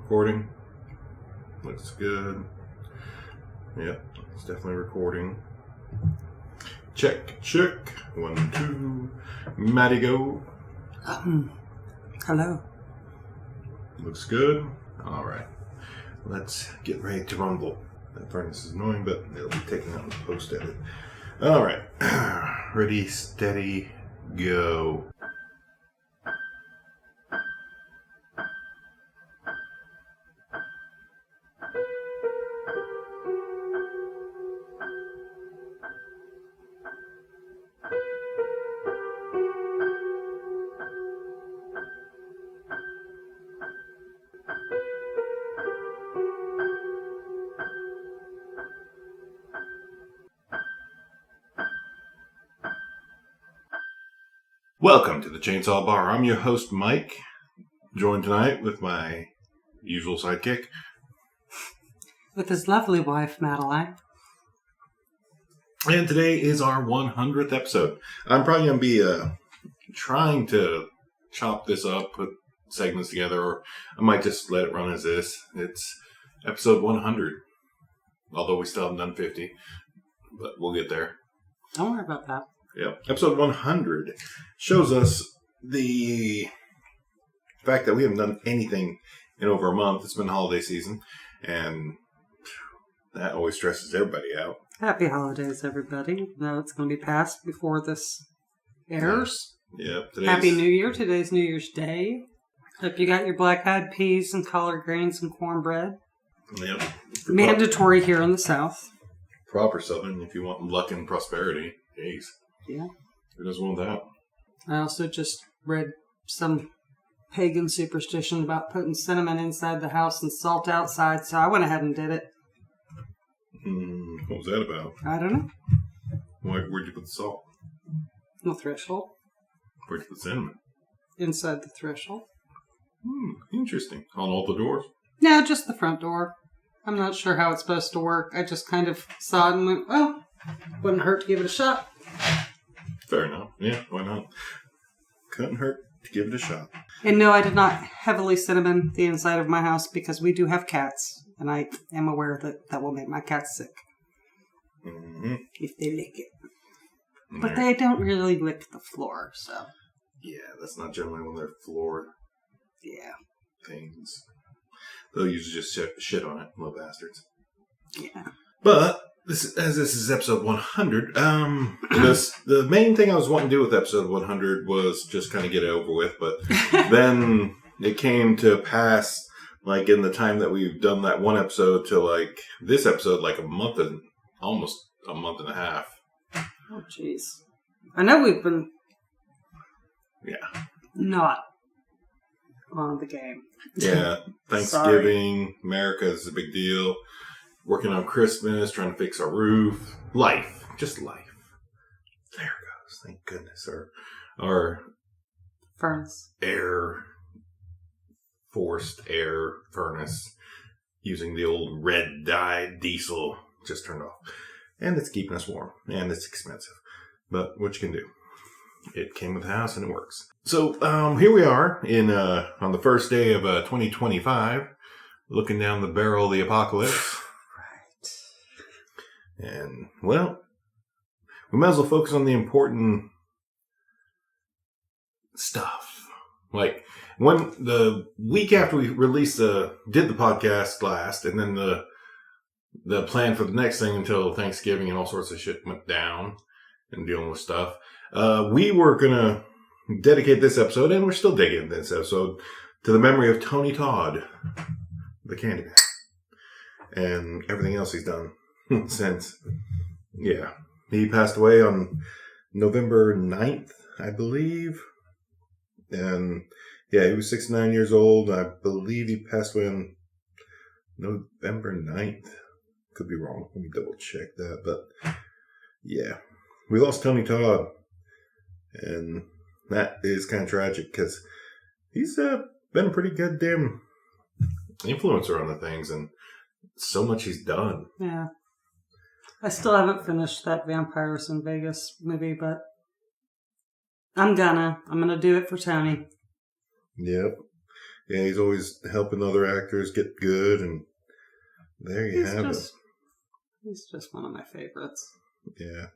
Recording. Looks good. Yep, it's definitely recording. Check. 1, 2. Matty go. Hello. Looks good. All right. Let's get ready to rumble. That furnace is annoying, but it'll be taken out in the post edit. All right. Ready, steady, go. Welcome to the Chainsaw Bar. I'm your host, Mike, joined tonight with my usual sidekick. With his lovely wife, Madeline. And today is our 100th episode. I'm probably going to be trying to chop this up, put segments together, or I might just let it run as is. It's episode 100, although we still haven't done 50, but we'll get there. Don't worry about that. Yep. Episode 100 shows us the fact that we haven't done anything in over a month. It's been holiday season, and that always stresses everybody out. Happy holidays, everybody. No, it's going to be past before this airs. Yep. Happy New Year. Today's New Year's Day. Hope you got your black-eyed peas and collard greens and cornbread. Yep. Mandatory here in the South. Proper Southern if you want luck and prosperity. Jeez. Yeah. Who doesn't want that? I also just read some pagan superstition about putting cinnamon inside the house and salt outside, so I went ahead and did it. What was that about? I don't know. Where'd you put the salt? The threshold. Where'd you put cinnamon? Inside the threshold. Interesting. On all the doors? No, just the front door. I'm not sure how it's supposed to work. I just kind of saw it and went, well, wouldn't hurt to give it a shot. Fair enough. Yeah, why not? Couldn't hurt to give it a shot. And no, I did not heavily cinnamon the inside of my house because we do have cats. And I am aware that that will make my cats sick. Mm-hmm. If they lick it. But they don't really lick the floor, so. Yeah, that's not generally when they're floor things. They'll usually just shit on it, little bastards. Yeah. But this is episode 100. The main thing I was wanting to do with episode 100 was just kind of get it over with. But then it came to pass, like in the time that we've done that one episode to like this episode, like almost a month and a half. Oh, jeez. I know we've been. Yeah. Not on the game. Yeah. Thanksgiving, America is a big deal. Working on Christmas, trying to fix our roof. Life. Just life. There it goes. Thank goodness. Our furnace. Forced air furnace using the old red dye diesel just turned off. And it's keeping us warm. And it's expensive. But what you can do. It came with the house and it works. So here we are on the first day of 2025, looking down the barrel of the apocalypse. And, well, we might as well focus on the important stuff. Like, when the week after we did the podcast last, and then the plan for the next thing until Thanksgiving and all sorts of shit went down and dealing with stuff, we were going to dedicate this episode, and we're still dedicating this episode, to the memory of Tony Todd, the Candyman, and everything else he's done. Since, yeah, he passed away on November 9th, I believe. And, yeah, he was 69 years old. I believe he passed away on November 9th. Could be wrong. Let me double check that. But, yeah, we lost Tony Todd. And that is kind of tragic because he's been a pretty goddamn influencer on the things and so much he's done. Yeah. I still haven't finished that Vampires in Vegas movie, but I'm gonna do it for Tony. Yep. Yeah, he's always helping other actors get good, and there you have it. He's just one of my favorites. Yeah.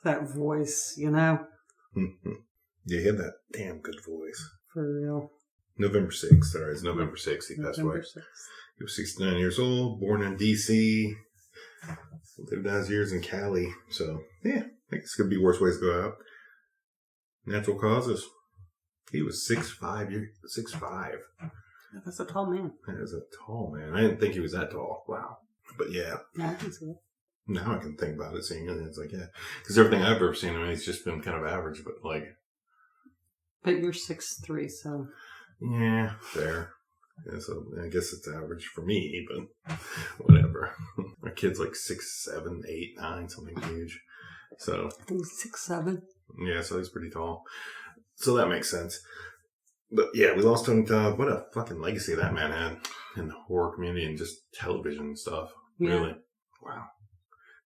That voice, you know? Yeah, he had that damn good voice. For real. November 6th. Sorry, it's November 6th. He passed away. 6th. He was 69 years old, born in D.C., lived out his years in Cali. So, yeah, I guess it could be worse ways to go out. Natural causes. He was 6'5". 6'5". That's a tall man. That is a tall man. I didn't think he was that tall. Wow. But yeah. Yeah, I can see it. Now I can think about it, seeing it. It's like, yeah. Because everything I've ever seen him, he's just been kind of average, but like. But you're 6'3", so. Yeah, fair. Yeah, so I guess it's average for me, but whatever. My kid's like 6, 7, 8, 9, something huge. So. I think he's 6'7". Yeah, so he's pretty tall. So that makes sense. But yeah, we lost Tony Todd. What a fucking legacy that man had in the horror community and just television and stuff. Yeah. Really. Wow.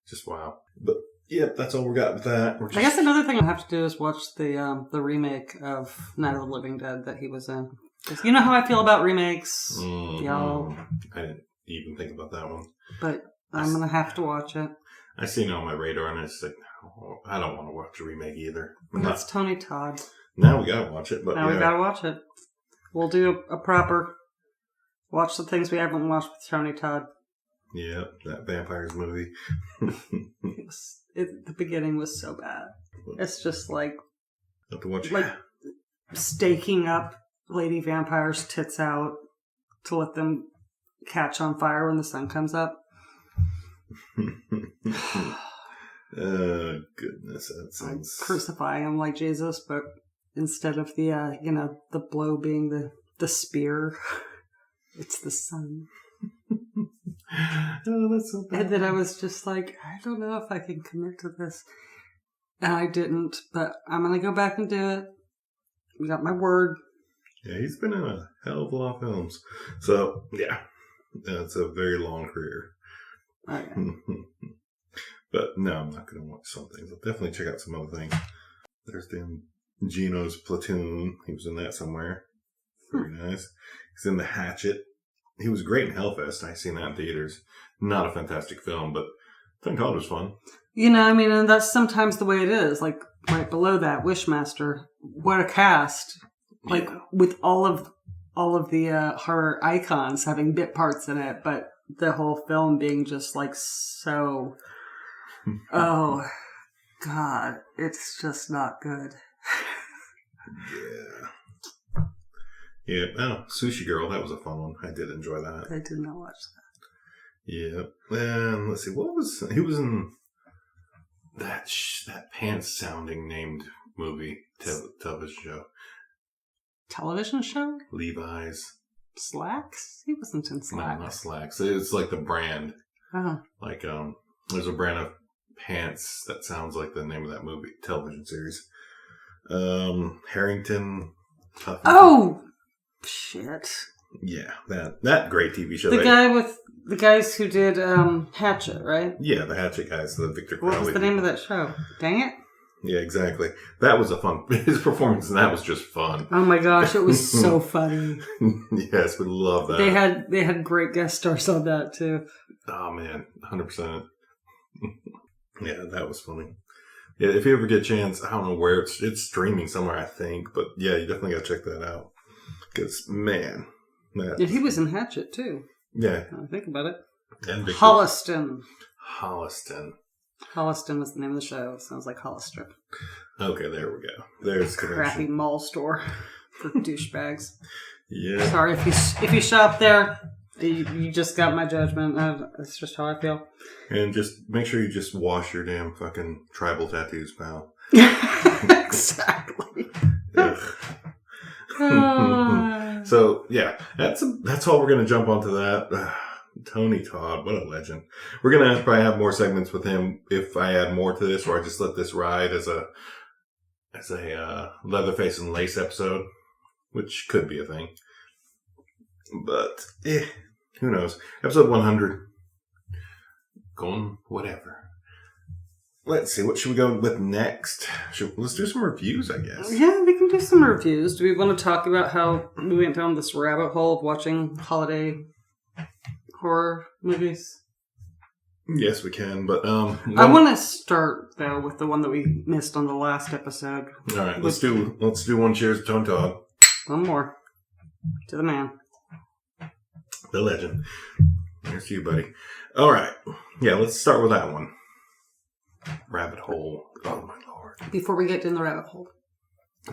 Just wow. But yeah, that's all we got with that. I guess another thing I have to do is watch the remake of Night of the Living Dead that he was in. You know how I feel about remakes, y'all. I didn't even think about that one. But I'm going to have to watch it. I seen it on my radar and it's like, no, I don't want to watch a remake either. That's Tony Todd. Now we gotta watch it. But now we gotta watch it. We'll do a proper watch the things we haven't watched with Tony Todd. Yeah, that vampires movie. The beginning was so bad. It's just like have to watch like staking up lady vampires' tits out to let them catch on fire when the sun comes up. Goodness, that sounds. Crucifying him like Jesus, but instead of the the blow being the spear, it's the sun. Oh, that's so bad. And then I was just like, I don't know if I can commit to this. And I didn't, but I'm going to go back and do it. You got my word. Yeah, he's been in a hell of a lot of films. So, yeah, it's a very long career. Okay. But no, I'm not going to watch some things. I'll definitely check out some other things. There's Gino's Platoon. He was in that somewhere. Very nice. He's in The Hatchet. He was great in Hellfest. I seen that in theaters. Not a fantastic film, but Tony Todd was fun. And that's sometimes the way it is. Like, right below that, Wishmaster. What a cast. Like, with all of the horror icons having bit parts in it, but the whole film being just, like, so... oh, God. It's just not good. Yeah. Yeah. Oh, Sushi Girl. That was a fun one. I did enjoy that. I did not watch that. Yeah. And let's see. He was in that pants sounding named movie television show. Television show? Levi's. Slacks? He wasn't in Slacks. No, not Slacks. It's like the brand. Uh-huh. Like, there's a brand of pants that sounds like the name of that movie, television series. Harrington. Huffington. Oh! Shit. Yeah, that great TV show. The guys who did Hatchet, right? Yeah, the Hatchet guys, the Victor Crowley. What was the name of that show? Dang it. Yeah, exactly. That was a fun... His performance in that was just fun. Oh my gosh, it was so funny. Yes, we love that. They had great guest stars on that, too. Oh, man. 100%. Yeah, that was funny. Yeah, if you ever get a chance, I don't know where it's streaming somewhere, I think. But yeah, you definitely got to check that out. Because, man. Yeah, he was in Hatchet, too. Yeah. When I think about it. And Victor. Holliston. Holliston was the name of the show. Sounds like Hollister. Okay, there we go. There's crappy mall store for douchebags. Yeah. Sorry if you shop there. You just got my judgment. That's just how I feel. And just make sure you just wash your damn fucking tribal tattoos, pal. Exactly. So yeah, that's all we're gonna jump onto that. Tony Todd, what a legend. We're gonna probably have more segments with him if I add more to this, or I just let this ride as a Leatherface and Lace episode, which could be a thing. But who knows? Episode 100, going whatever. Let's see, what should we go with next? Let's do some reviews, I guess. Yeah, we can can do some reviews. Do we want to talk about how we went down this rabbit hole of watching holiday horror movies? Yes, we can, but I want to start though with the one that we missed on the last episode. All right, let's do one. Cheers to Tony Todd. One more to the man, the legend. Here's to you, buddy. All right, yeah, let's start with that one. Rabbit hole. Oh my lord! Before we get in the rabbit hole,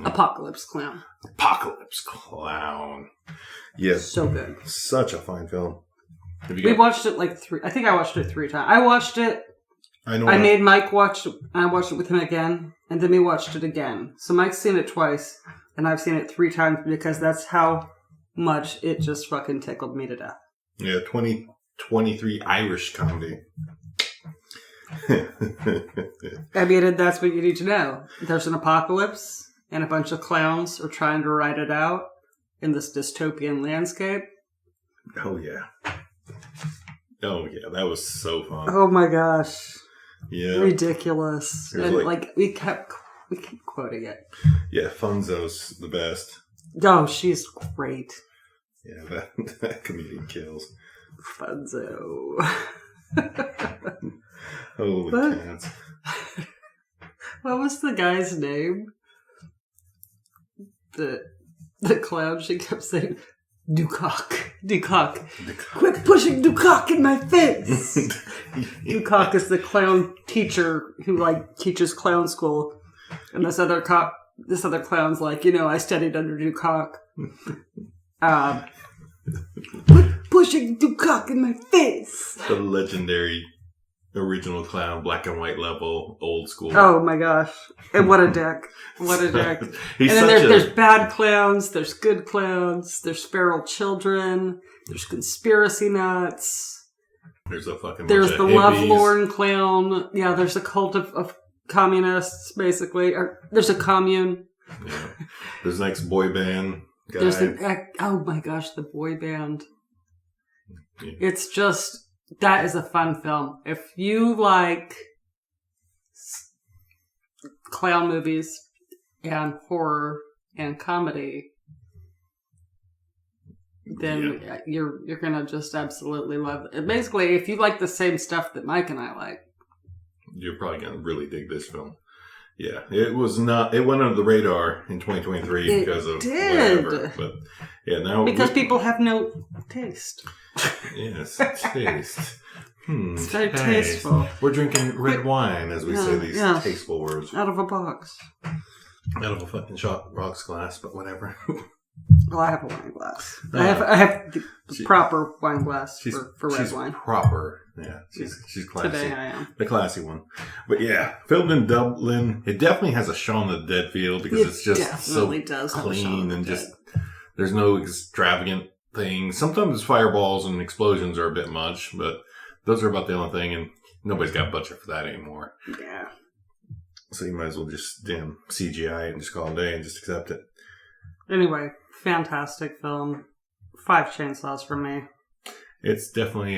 Apocalypse Clown. Apocalypse Clown. Yes, so good. Such a fine film. We watched it like I think I watched it 3 times. I watched it. I know. I made Mike watch it. And I watched it with him again, and then we watched it again. So Mike's seen it twice, and I've seen it 3 times because that's how much it just fucking tickled me to death. Yeah, 2023 Irish comedy. I mean, that's what you need to know. There's an apocalypse, and a bunch of clowns are trying to ride it out in this dystopian landscape. Oh yeah. Oh yeah, that was so fun. Oh my gosh. Yeah. Ridiculous. And like we keep quoting it. Yeah, Funzo's the best. Oh, she's great. Yeah, that comedian kills. Funzo. Holy cats. What was the guy's name? The clown she kept saying, Ducock. Quit pushing Ducock in my face. Ducock is the clown teacher who teaches clown school, and this other clown's like, I studied under Ducock. Quit pushing Ducock in my face. The legendary original clown, black and white level, old school. Oh my gosh. And what a dick. What a dick. And then there's bad clowns, there's good clowns, there's feral children, there's conspiracy nuts. There's a fucking There's bunch the of hippies. lovelorn clown. Yeah, there's a cult of communists, basically. Or there's a commune. Yeah. There's an ex-boy band guy. There's oh my gosh, the boy band. Yeah. It's just... That is a fun film. If you like clown movies and horror and comedy, then you're gonna just absolutely love it. Basically, if you like the same stuff that Mike and I like, you're probably gonna really dig this film. Yeah, it went under the radar in 2023 because of whatever. But yeah, now because people have no taste. Yes, taste. It's very tasteful. We're drinking red wine as we say these tasteful words. Out of a box. Out of a fucking rocks glass, but whatever. Well, I have a wine glass. I have the proper wine glass for red wine. Proper. Yeah, she's classy. Today I am. The classy one. But yeah, filmed in Dublin. It definitely has a Shaun of the Dead feel because it's just so clean and just there's no extravagant things. Sometimes fireballs and explosions are a bit much, but those are about the only thing, and nobody's got budget for that anymore. Yeah. So you might as well just CGI it and just call it a day and just accept it. Anyway, fantastic film. 5 chainsaws for me. It's definitely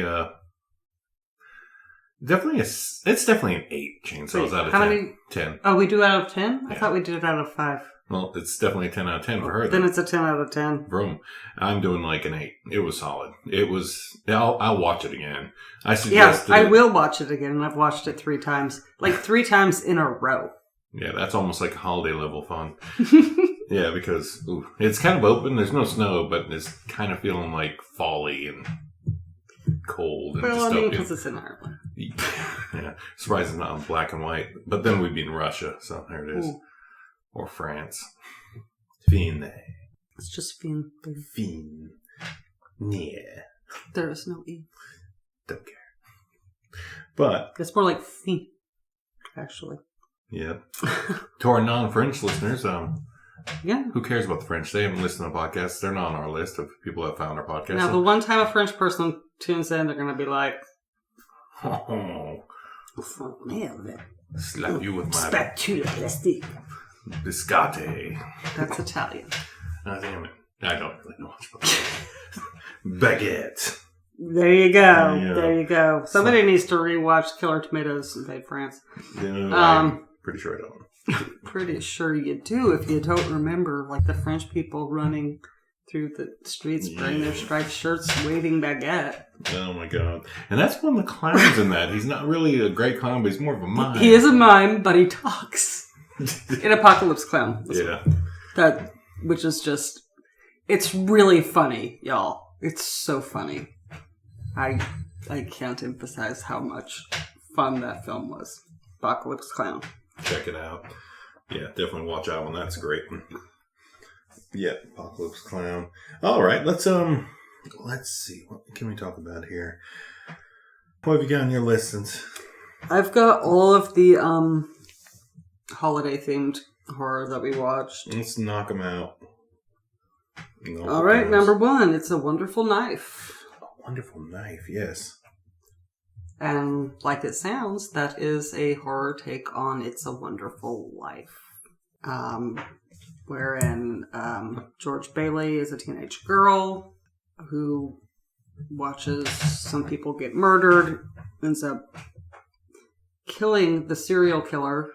it's definitely an 8 chainsaws out of 10. How many? 10. Oh, we do out of 10? Yeah. I thought we did it out of 5. Well, it's definitely a 10 out of 10 for her. Then it's a 10 out of 10. Vroom. I'm doing like an 8. It was solid. It was... I'll watch it again. I suggest... Yeah, I will watch it again, and I've watched it 3 times. Like 3 times in a row. Yeah, that's almost like a holiday level fun. Yeah, because it's kind of open. There's no snow, but it's kind of feeling like fall-y and cold and well, I mean, because it's in Ireland. Yeah, surprised it's not in black and white. But then we'd be in Russia, so there it is. Ooh. Or France. Fin. It's just fin. Fin. Yeah. There is no E. Don't care. But... It's more like fin, actually. Yeah. To our non-French listeners, yeah. Who cares about the French? They haven't listened to the podcast. They're not on our list of people that found our podcast. Now, the one time a French person tunes in, they're going to be like, oh, merde. Slap you with my spatula plastique. Biscotti. That's Italian. Oh, damn it. I don't really know much about that. Baguette. There you go. Yeah. There you go. Somebody needs to rewatch Killer Tomatoes Invade France. Yeah, I'm pretty sure I don't. Pretty sure you do if you don't remember, like the French people running through the streets wearing their striped shirts, waving baguette. Oh my god. And that's one of the clowns in that. He's not really a great clown, but he's more of a mime. He is a mime, but he talks. An apocalypse clown. Yeah. Which is just, it's really funny, y'all. It's so funny. I can't emphasize how much fun that film was. Apocalypse Clown. Check it out. Yeah, definitely watch that one. That's great. Yeah, Apocalypse Clown. All right, let's see. What can we talk about here? What have you got on your listings? I've got all of the holiday themed horror that we watched. Let's knock them out. All right, number 1, It's a Wonderful Knife. A Wonderful Knife, yes. And like it sounds, that is a horror take on It's a Wonderful Life. Wherein George Bailey is a teenage girl who watches some people get murdered, ends up killing the serial killer,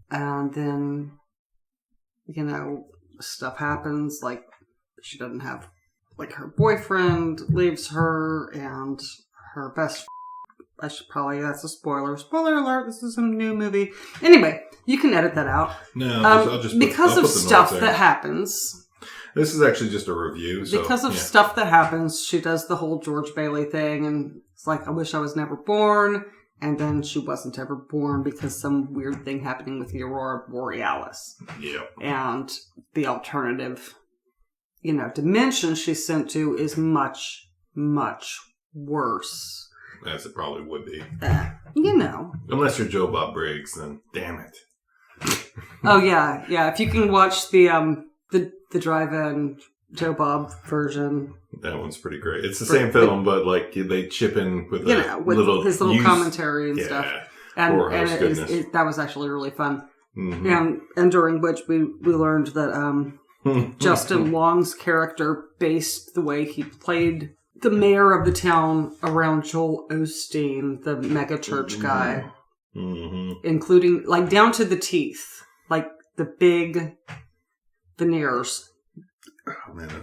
and then, stuff happens, like she doesn't have, like her boyfriend leaves her, and her best that's a spoiler. Spoiler alert, this is a new movie. Anyway, you can edit that out. No, I'll just because of stuff that happens. This is actually just a review. So, because of stuff that happens, she does the whole George Bailey thing, and it's like, I wish I was never born. And then she wasn't ever born because some weird thing happening with the Aurora Borealis. Yeah. And the alternative, dimension she's sent to is much, much worse. As it probably would be. Unless you're Joe Bob Briggs, then damn it. Oh, yeah. Yeah, if you can watch the drive-in Joe Bob version. That one's pretty great. It's the same film, but like they chip in with his little commentary and stuff. And that was actually really fun. Mm-hmm. And during which we learned that Justin Long's character based the way he played the mayor of the town around Joel Osteen, the mega church guy, including like down to the teeth, like the big veneers. Oh man, it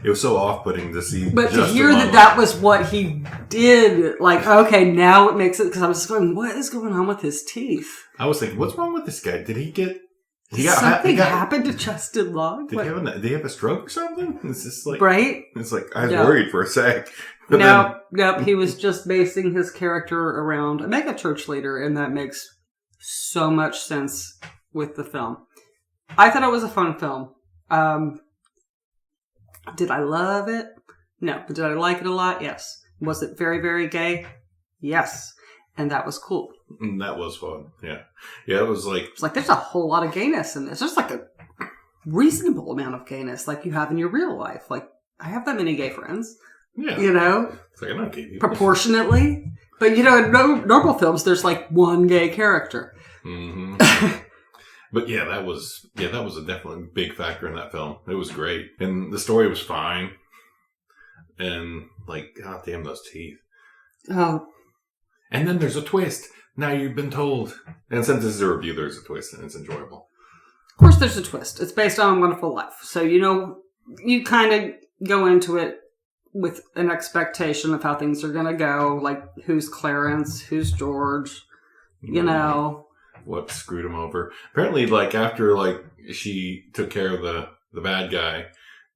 was so off-putting to see. But Justin to hear that was what he did, like, okay, now it makes it, because I was just going, what is going on with his teeth? I was thinking, what's wrong with this guy? Did he get... Something happened to Justin Long? Did he have a stroke or something? It's just like... Right? It's like, I was worried for a sec. Nope, he was just basing his character around a mega church leader, and that makes so much sense with the film. I thought it was a fun film. Did I love it? No. But did I like it a lot? Yes. Was it very, very gay? Yes. And that was cool. And that was fun. Yeah. Yeah, it was like... It's like, there's a whole lot of gayness in this. There's like a reasonable amount of gayness like you have in your real life. Like, I have that many gay friends. Yeah. It's like, I'm not gay people. Proportionately. But, in normal films, there's like one gay character. Mm-hmm. But that was a definitely big factor in that film. It was great. And the story was fine. And like, god damn those teeth. Oh. And then there's a twist. Now you've been told. And since this is a review, there's a twist and it's enjoyable. Of course there's a twist. It's based on A Wonderful Life. So, you kind of go into it with an expectation of how things are going to go. Like, who's Clarence? Who's George? What screwed him over. Apparently, like, after, like, she took care of the bad guy,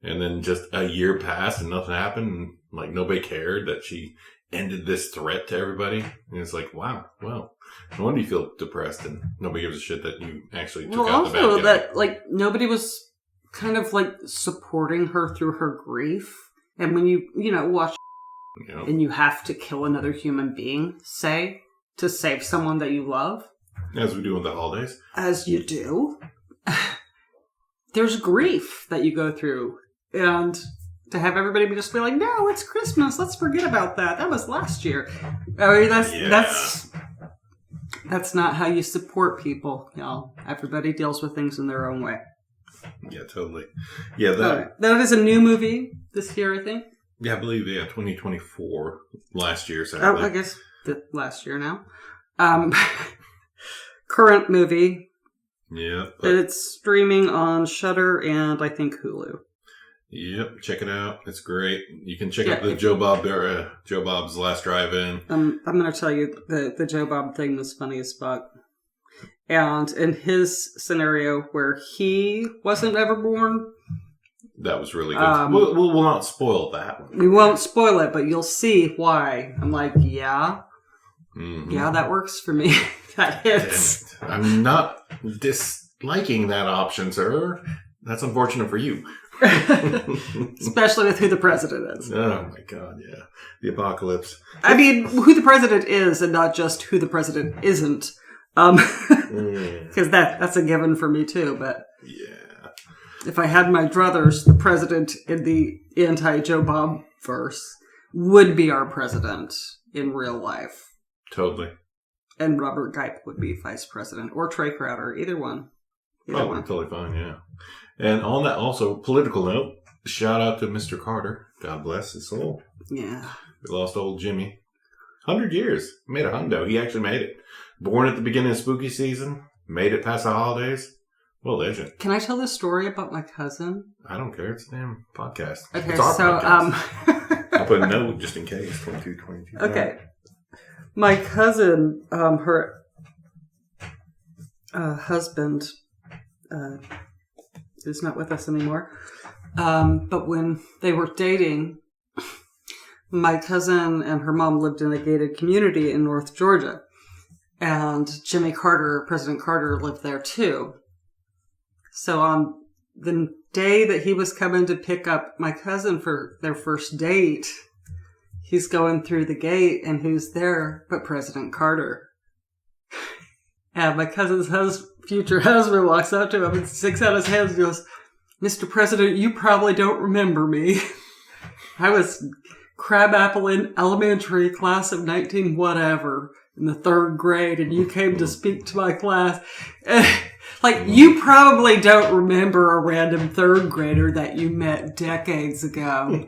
and then just a year passed and nothing happened, and, like, nobody cared that she ended this threat to everybody. And it's like, wow, well, no wonder you feel depressed and nobody gives a shit that you actually took out the bad guy. Also, that, like, nobody was kind of, like, supporting her through her grief. And when you watch and you have to kill another human being, say, to save someone that you love. As we do in the holidays. As you do. There's grief that you go through. And to have everybody just be like, no, it's Christmas. Let's forget about that. That was last year. I mean, that's not how you support people, y'all. Everybody deals with things in their own way. Yeah, totally. Yeah, that is a new movie this year, I think. Yeah, I believe, 2024. Last year, sadly. Oh, I guess last year now. Current movie, Yeah. It's streaming on Shudder and I think Hulu. Yep, check it out. It's great. You can check out the Joe Bob's Last Drive-In. I'm going to tell you the Joe Bob thing was funny as fuck. And in his scenario where he wasn't ever born, that was really good. We'll not spoil that one. We won't spoil it, but you'll see why. I'm like, yeah. Mm-hmm. Yeah, that works for me. That hits. I'm not disliking that option, sir. That's unfortunate for you. Especially with who the president is. Oh my god, yeah. The apocalypse. I mean, who the president is and not just who the president isn't. Because that's a given for me too, but yeah. If I had my druthers, the president in the anti-Joe Bob verse would be our president in real life. Totally. And Robert Gipe would be vice president. Or Trey Crowder. Either one. Totally fine, yeah. And on that also, political note, shout out to Mr. Carter. God bless his soul. Yeah. We lost old Jimmy. 100 years. Made a hundo. He actually made it. Born at the beginning of spooky season. Made it past the holidays. Well, legend. Can I tell this story about my cousin? I don't care. It's a damn podcast. Okay, it's our so, podcast. I'll put a note just in case. 22. Okay. My cousin, her husband, is not with us anymore. But when they were dating, my cousin and her mom lived in a gated community in North Georgia. And Jimmy Carter, President Carter, lived there too. So on the day that he was coming to pick up my cousin for their first date, he's going through the gate, and who's there but President Carter? And my cousin's future husband walks up to him and sticks out his hands and goes, "Mr. President, you probably don't remember me. I was crabapple in elementary class of 19 whatever in the 3rd grade, and you came to speak to my class. Like, you probably don't remember a random 3rd grader that you met decades ago."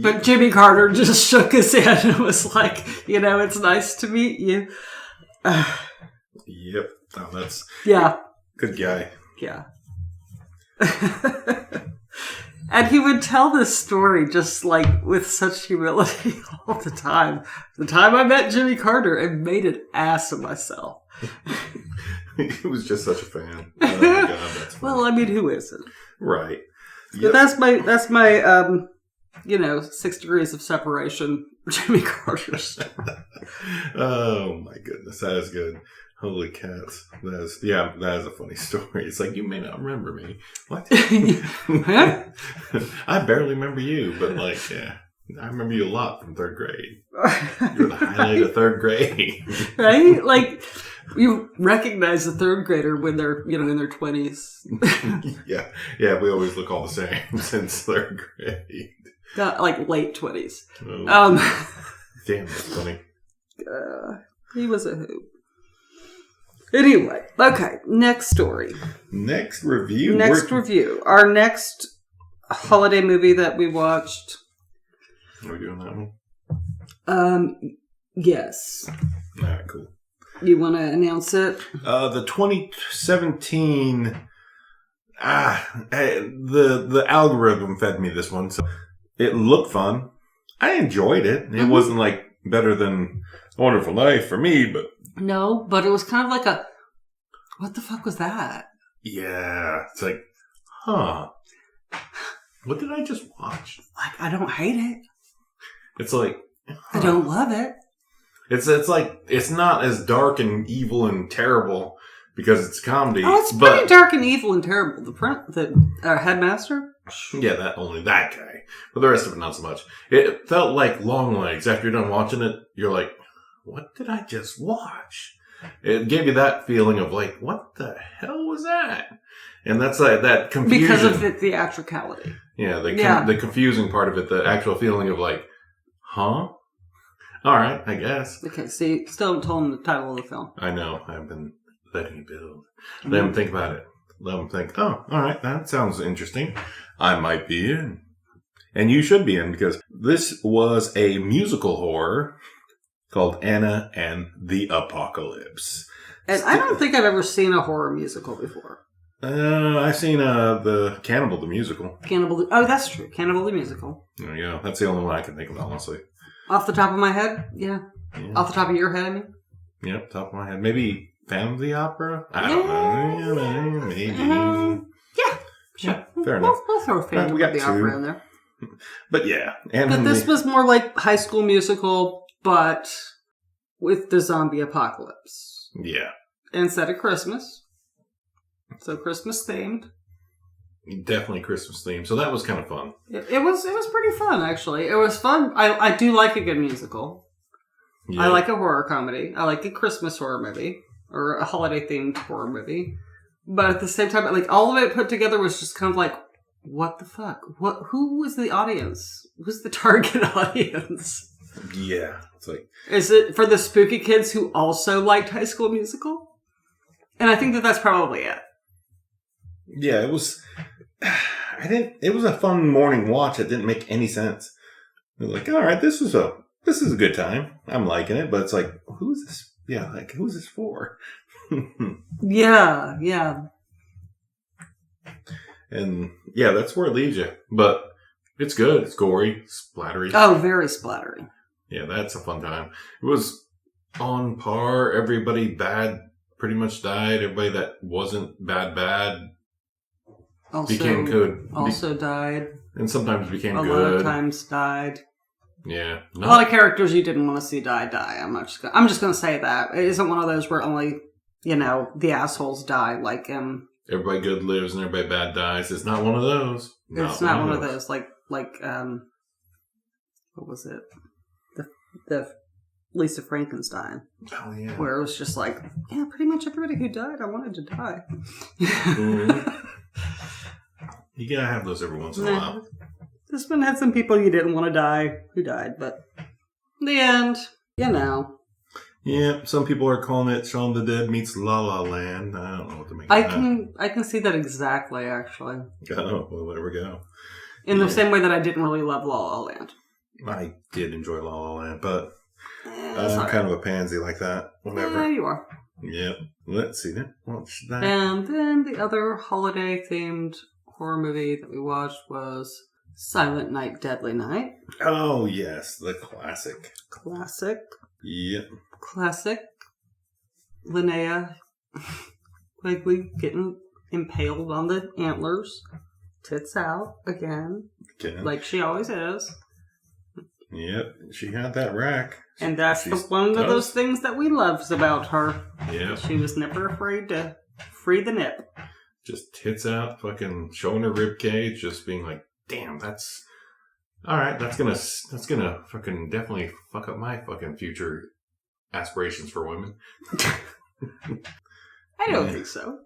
But Jimmy Carter just shook his head and was like, "It's nice to meet you." Yep. Oh, that's... Yeah. Good guy. Yeah. And he would tell this story just like with such humility all the time. The time I met Jimmy Carter and made an ass of myself. He was just such a fan. Oh my God, that's funny. Well, I mean, who isn't? Right. Yep. But that's my 6 degrees of separation Jimmy Carter story. Oh my goodness, that is good. Holy cats. That is a funny story. It's like, you may not remember me. What? Huh? I barely remember you, but yeah. I remember you a lot from 3rd grade. You're the highlight of 3rd grade. Right? Like, you recognize a 3rd grader when they're, in their 20s. Yeah, we always look all the same since 3rd grade. Like late 20s. Oh. Damn, that's funny. He was a hoot. Anyway, okay, next story. Next review. Review. Our next holiday movie that we watched. Are we doing that one? Yes. Alright, cool. You want to announce it? The 2017... the algorithm fed me this one, so it looked fun. I enjoyed it. It wasn't like better than A Wonderful Life for me, but... No, but it was kind of like what the fuck was that? Yeah. It's like, huh. What did I just watch? Like, I don't hate it. It's like... Huh. I don't love it. It's like, it's not as dark and evil and terrible because it's comedy. Oh, it's pretty dark and evil and terrible. The headmaster? Yeah, that guy. But the rest of it, not so much. It felt like Long Legs. After you're done watching it, you're like, what did I just watch? It gave you that feeling of like, what the hell was that? And that's like that confusion. Because of the theatricality. Yeah, the confusing part of it, the actual feeling of like, huh? All right, I guess. Okay, see, still haven't told him the title of the film. I know. I've been letting you build. Let him think about it. Let him think, oh, all right, that sounds interesting. I might be in. And you should be in, because this was a musical horror called Anna and the Apocalypse. And I don't think I've ever seen a horror musical before. I've seen the Cannibal the musical. Oh, that's true. Cannibal the musical. There you go. That's the only one I can think of, honestly. Off the top of my head, yeah. Off the top of your head, I mean. Yep, top of my head. Maybe Phantom of the Opera. I don't know. Maybe. Yeah. Sure. Fair enough. We'll throw Phantom of the Opera in there. But yeah, but this was more like High School Musical, but with the zombie apocalypse. Yeah. Instead of Christmas. So Christmas themed. Definitely Christmas themed. So that was kind of fun. It was pretty fun, actually. It was fun. I do like a good musical. Yeah. I like a horror comedy. I like a Christmas horror movie. Or a holiday themed horror movie. But at the same time, like, all of it put together was just kind of like, what the fuck? Who was the audience? Who's the target audience? Yeah. It's like, is it for the spooky kids who also liked High School Musical? And I think that's probably it. Yeah, it was. It was a fun morning watch. It didn't make any sense. It was like, all right, this is a good time. I'm liking it, but it's like, who's this? Yeah, like, who's this for? Yeah. And yeah, that's where it leaves you. But it's good. It's gory, splattery. Oh, very splattery. Yeah, that's a fun time. It was on par. Everybody bad pretty much died. Everybody that wasn't bad also, became good. Also died. And sometimes became good. A lot of times died. Yeah. A lot of characters you didn't want to see die. I'm just going to say that. It isn't one of those where only, the assholes die like everybody good lives and everybody bad dies. It's not one of those. It's not one of those. Like what was it? The Lisa Frankenstein. Oh, yeah. Where it was just like, yeah, pretty much everybody who died, I wanted to die. Mm-hmm. You gotta have those every once in a while. This one had some people you didn't want to die who died, but in the end, Yeah, some people are calling it Shaun of the Dead meets La La Land. I don't know what to make of that. I can see that exactly, actually. Oh, well, there we go. In the same way that I didn't really love La La Land. I did enjoy La La Land, but I'm kind of a pansy like that. Whatever. Yeah, you are. Yep. Let's see that. Watch that. And then the other holiday-themed horror movie that we watched was Silent Night, Deadly Night. Oh, yes. The classic. Yep. Classic. Linnea Quigley getting impaled on the antlers. Tits out again. Like she always is. Yep. She had that rack. And that's one of those things that we loves about her. Yeah. She was never afraid to free the nip. Just tits out, fucking showing her rib cage, just being like, damn, that's all right. That's gonna fucking definitely fuck up my fucking future aspirations for women. I don't think so.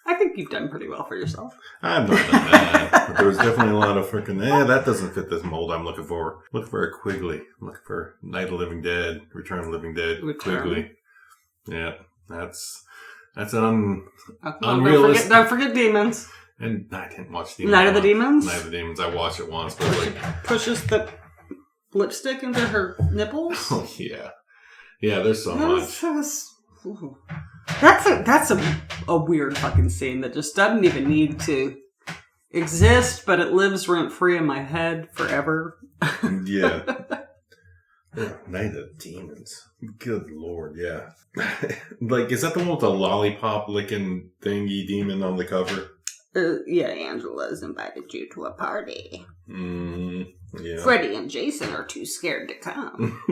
I think you've done pretty well for yourself. I've not done that. But there was definitely a lot of freaking, that doesn't fit this mold I'm looking for. Looking for a Quigley. I'm looking for Night of the Living Dead, Return of the Living Dead, Quigley. Yeah, that's an unrealistic. Don't forget Demons. And I didn't watch Demons. Night of the Demons? Night of the Demons. I watched it once, but pushes the lipstick into her nipples? Oh, yeah. Yeah, there's so much. That's a weird fucking scene that just doesn't even need to exist, but it lives rent-free in my head forever. Yeah. Night of Demons. Good Lord, yeah. Like, is that the one with the lollipop licking thingy demon on the cover? Yeah, Angela's invited you to a party. Yeah. Freddie and Jason are too scared to come.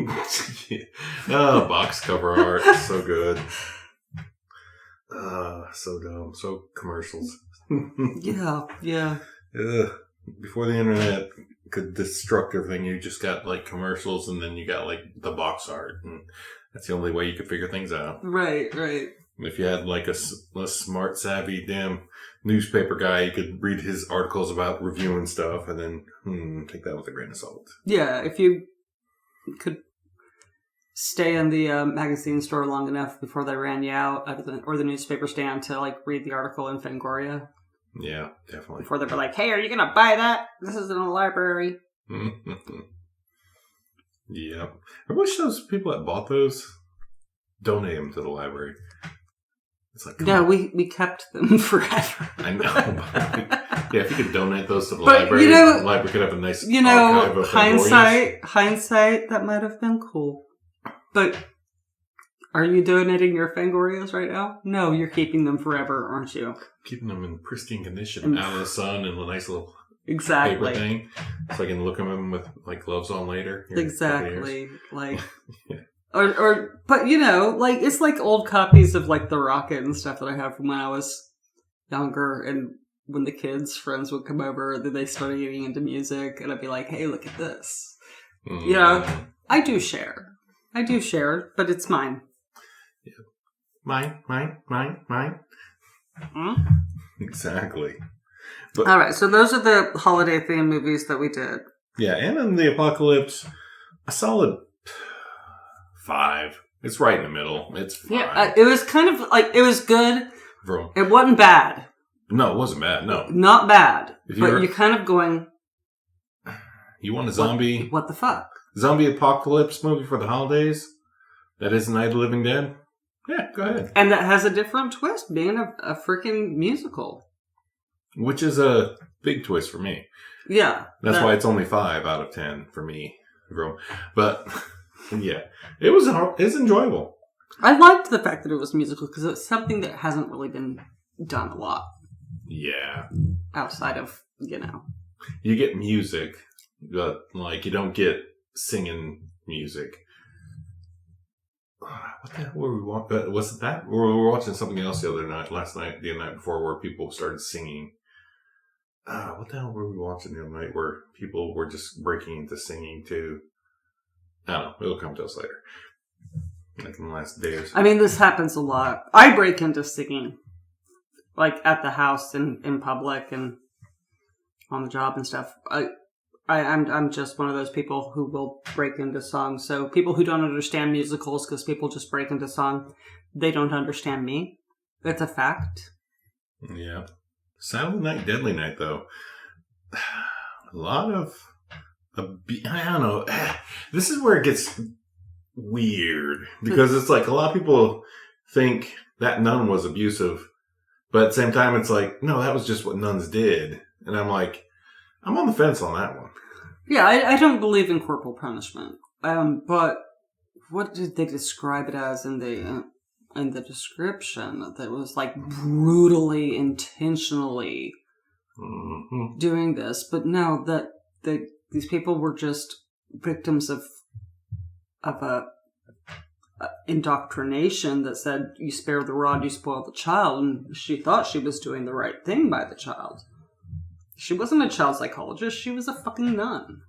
Yeah. Oh, box cover art. So good. So dumb. So commercials. Yeah. Before the internet could destruct everything, you just got like commercials and then you got like the box art. And that's the only way you could figure things out. Right. If you had like a smart, savvy, damn newspaper guy, you could read his articles about reviewing stuff and then take that with a grain of salt. Yeah, if you could stay in the magazine store long enough before they ran you out, or the newspaper stand to like read the article in Fangoria. Yeah, definitely. Before they were like, hey, are you going to buy that? This is in a library. Yeah. I wish those people that bought those donate them to the library. It's like, yeah, we kept them forever. I know. Yeah, if you could donate those to the But, library, you know, the library could have a nice archive of hindsight, that might have been cool. But are you donating your Fangorios right now? No, you're keeping them forever, aren't you? Keeping them in pristine condition, out of the sun, and a nice little exactly paper thing, so I can look at them with like gloves on later. Exactly, like. Yeah. But you know, like it's like old copies of like The Rocket and stuff that I have from when I was younger, and when the kids' friends would come over, then they started getting into music, and I'd be like, "Hey, look at this." Mm. You know, I do share, but it's mine. Yeah. Mine. Hmm? Exactly. But, all right, so those are the holiday themed movies that we did. Yeah, and in the Apocalypse, a solid 5. It's right in the middle. It's fine. Yeah, it was kind of like, it was good. Bro. It wasn't bad. No, it wasn't bad. No. Not bad. But you're kind of going... You want a zombie... What the fuck? Zombie apocalypse movie for the holidays? That is Night of the Living Dead? Yeah, go ahead. And that has a different twist, being a freaking musical. Which is a big twist for me. Yeah. That's why it's only 5 out of 10 for me. But... Yeah, it's enjoyable. I liked the fact that it was musical because it's something that hasn't really been done a lot. Yeah. Outside of, you know. You get music, but like you don't get singing music. What the hell were we watching? Was it that? Or we were watching something else the night before, where people started singing. What the hell were we watching the other night where people were just breaking into singing too? I don't know. It'll come to us later. Like in the last day or so. I mean, this happens a lot. I break into singing. Like at the house and in public and on the job and stuff. I'm just one of those people who will break into songs. So people who don't understand musicals because people just break into song, they don't understand me. It's a fact. Yeah. Silent Night, Deadly Night, though. A lot of... I don't know. This is where it gets weird. Because it's like a lot of people think that nun was abusive. But at the same time, it's like, no, that was just what nuns did. And I'm like, I'm on the fence on that one. Yeah, I don't believe in corporal punishment. But what did they describe it as in the description? That was like brutally, intentionally doing this. But no, that these people were just victims of a indoctrination that said, you spare the rod, you spoil the child. And she thought she was doing the right thing by the child. She wasn't a child psychologist. She was a fucking nun.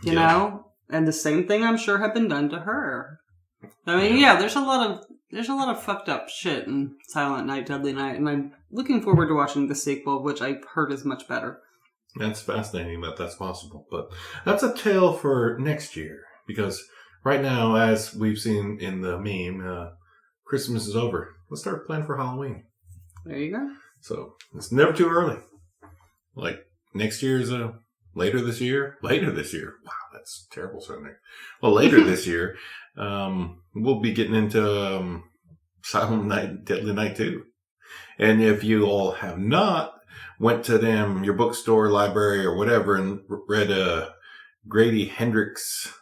You know? And the same thing I'm sure had been done to her. I mean, yeah, there's a lot of fucked up shit in Silent Night, Deadly Night. And I'm looking forward to watching the sequel, which I've heard is much better. That's fascinating that that's possible. But that's a tale for next year. Because right now, as we've seen in the meme, Christmas is over. Let's start planning for Halloween. There you go. So it's never too early. Like next year is later this year. Later this year. Wow, that's terrible sounding. Well, later this year, we'll be getting into Silent Night, Deadly Night 2. And if you all have not went to your bookstore, library, or whatever and read Grady Hendrix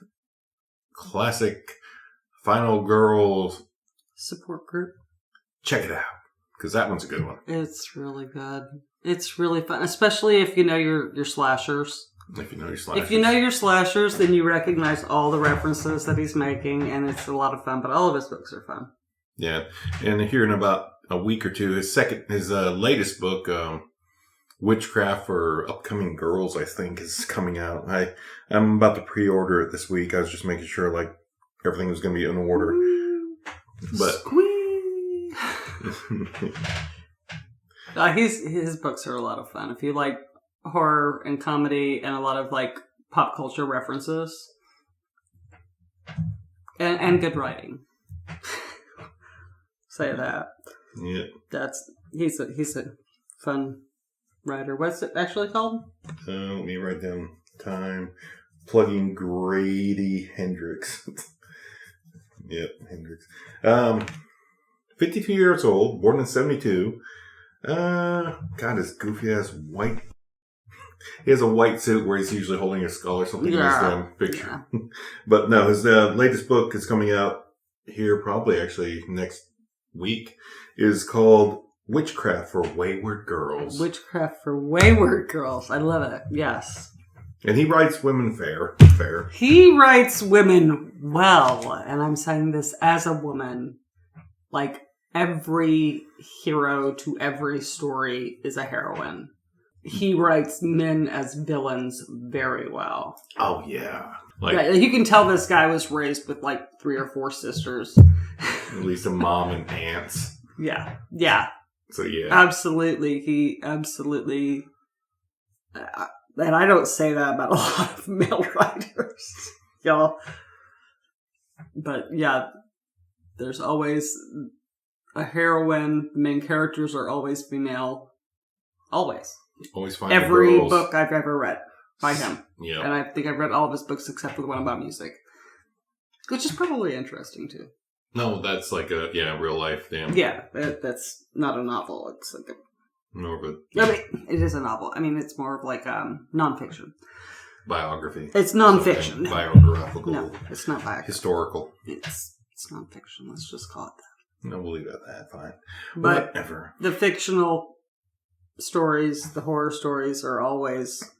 classic Final Girls support group, check it out, because that one's a good one. It's really good. It's really fun, especially if you know your slashers. If you know your slashers, then you recognize all the references that he's making, and it's a lot of fun. But all of his books are fun. Yeah, and here in about a week or two, his latest book, Witchcraft for Upcoming Girls, I think, is coming out. I'm about to pre-order it this week. I was just making sure like everything was going to be in order. But squeeze. His books are a lot of fun. If you like horror and comedy and a lot of like pop culture references and good writing, say that. Yeah, he's a fun writer. What's it actually called? Let me write down time. Plugging Grady Hendrix. Yep, Hendrix. 52 years old, born in 72. God, his goofy ass white. He has a white suit where he's usually holding a skull or something in his picture. Yeah. But no, his latest book is coming out here probably actually next week. Is called Witchcraft for Wayward Girls. Witchcraft for Wayward Girls. I love it. Yes. And he writes women fair. He writes women well. And I'm saying this as a woman. Like, every hero to every story is a heroine. He writes men as villains very well. Oh, yeah. Like, you can tell this guy was raised with, like, 3 or 4 sisters. At least a mom and aunts. Yeah. So, yeah. Absolutely. He absolutely... and I don't say that about a lot of male writers, y'all. But, yeah, there's always a heroine. The main characters are always female. Always. Always find every book I've ever read by him. Yeah. And I think I've read all of his books except for the one about music. Which is probably interesting, too. No, that's like a, real life, damn. Yeah, that's not a novel. It's like a... More of a... I mean, it is a novel. I mean, it's more of like nonfiction. Biography. It's nonfiction. Biographical. No, it's not biography. Historical. It's nonfiction. Let's just call it that. No, we'll leave it at that. Fine. But whatever. The fictional stories, the horror stories are always...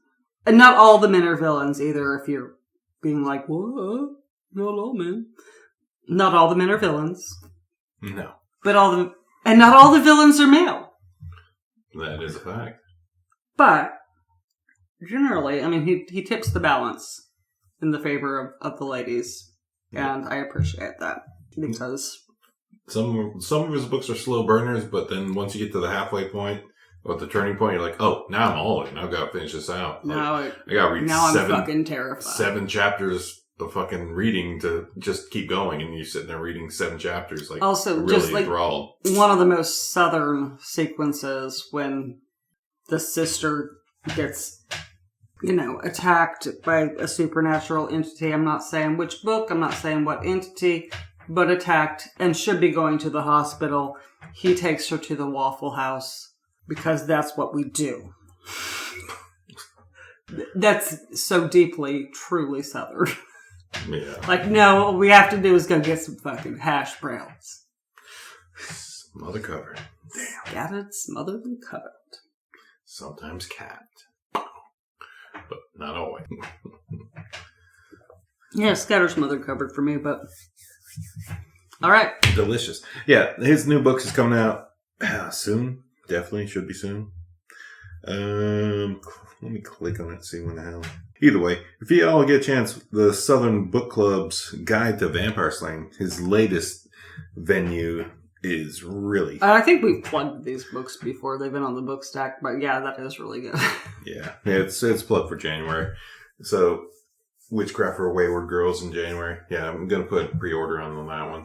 And not all the men are villains either, if you're being like, whoa, not all men. Not all the men are villains. No. But not all the villains are male. That is a fact. But, generally, I mean, he tips the balance in the favor of the ladies. And I appreciate that. Because... Some of his books are slow burners, but then once you get to the halfway point, or at the turning point, you're like, oh, now I'm all in. I've got to finish this out. I got to read I'm fucking terrified. 7 chapters of fucking reading to just keep going, and you're sitting there reading 7 chapters, like, also really just like enthralled. One of the most southern sequences when the sister gets, attacked by a supernatural entity. I'm not saying which book, I'm not saying what entity, but attacked and should be going to the hospital. He takes her to the Waffle House because that's what we do. That's so deeply, truly southern. Yeah. Like, no, what we have to do is go get some fucking hash browns. Smother covered. Damn. Scattered, smothered, and covered. Sometimes capped. But not always. Yeah, scattered, smothered, covered for me, but... Alright. Delicious. Yeah, his new books is coming out soon. Definitely, should be soon. Let me click on it and see when the hell... Either way, if you all get a chance, the Southern Book Club's Guide to Vampire Slaying, his latest venue, is really... I think we've plugged these books before. They've been on the book stack, but yeah, that is really good. Yeah, it's plugged for January. So, Witchcraft for Wayward Girls in January. Yeah, I'm going to put pre-order on that one.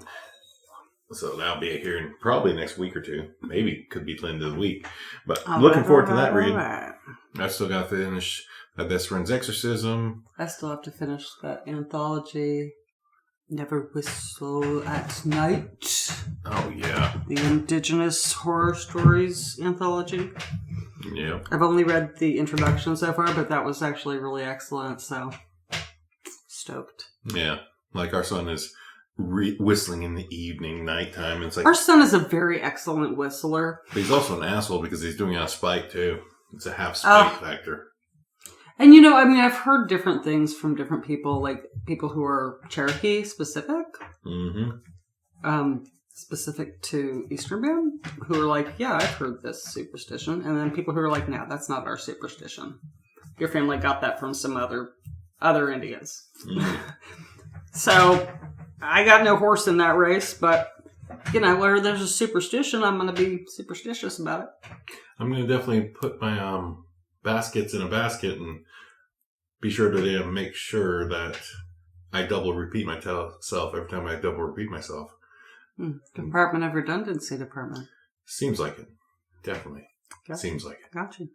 So that'll be here in probably next week or two. Maybe could be the end of the week. But looking forward to that read. I still got to finish My Best Friend's Exorcism. I still have to finish that anthology, Never Whistle at Night. Oh, yeah. The Indigenous Horror Stories anthology. Yeah. I've only read the introduction so far, but that was actually really excellent, so stoked. Yeah. Like our son is whistling in the evening, nighttime. It's like our son is a very excellent whistler. But he's also an asshole because he's doing it out of spite, too. It's a half spite factor. And I've heard different things from different people, like people who are Cherokee specific. Mm-hmm. Specific to Eastern Band, who are like, yeah, I've heard this superstition. And then people who are like, no, that's not our superstition. Your family got that from some other Indians. Mm-hmm. So, I got no horse in that race, but, where there's a superstition, I'm going to be superstitious about it. I'm going to definitely put my baskets in a basket and be sure to make sure that I double repeat myself every time I double repeat myself. Department of Redundancy Department. Seems like it. Definitely. Gotcha. Seems like it. Gotcha.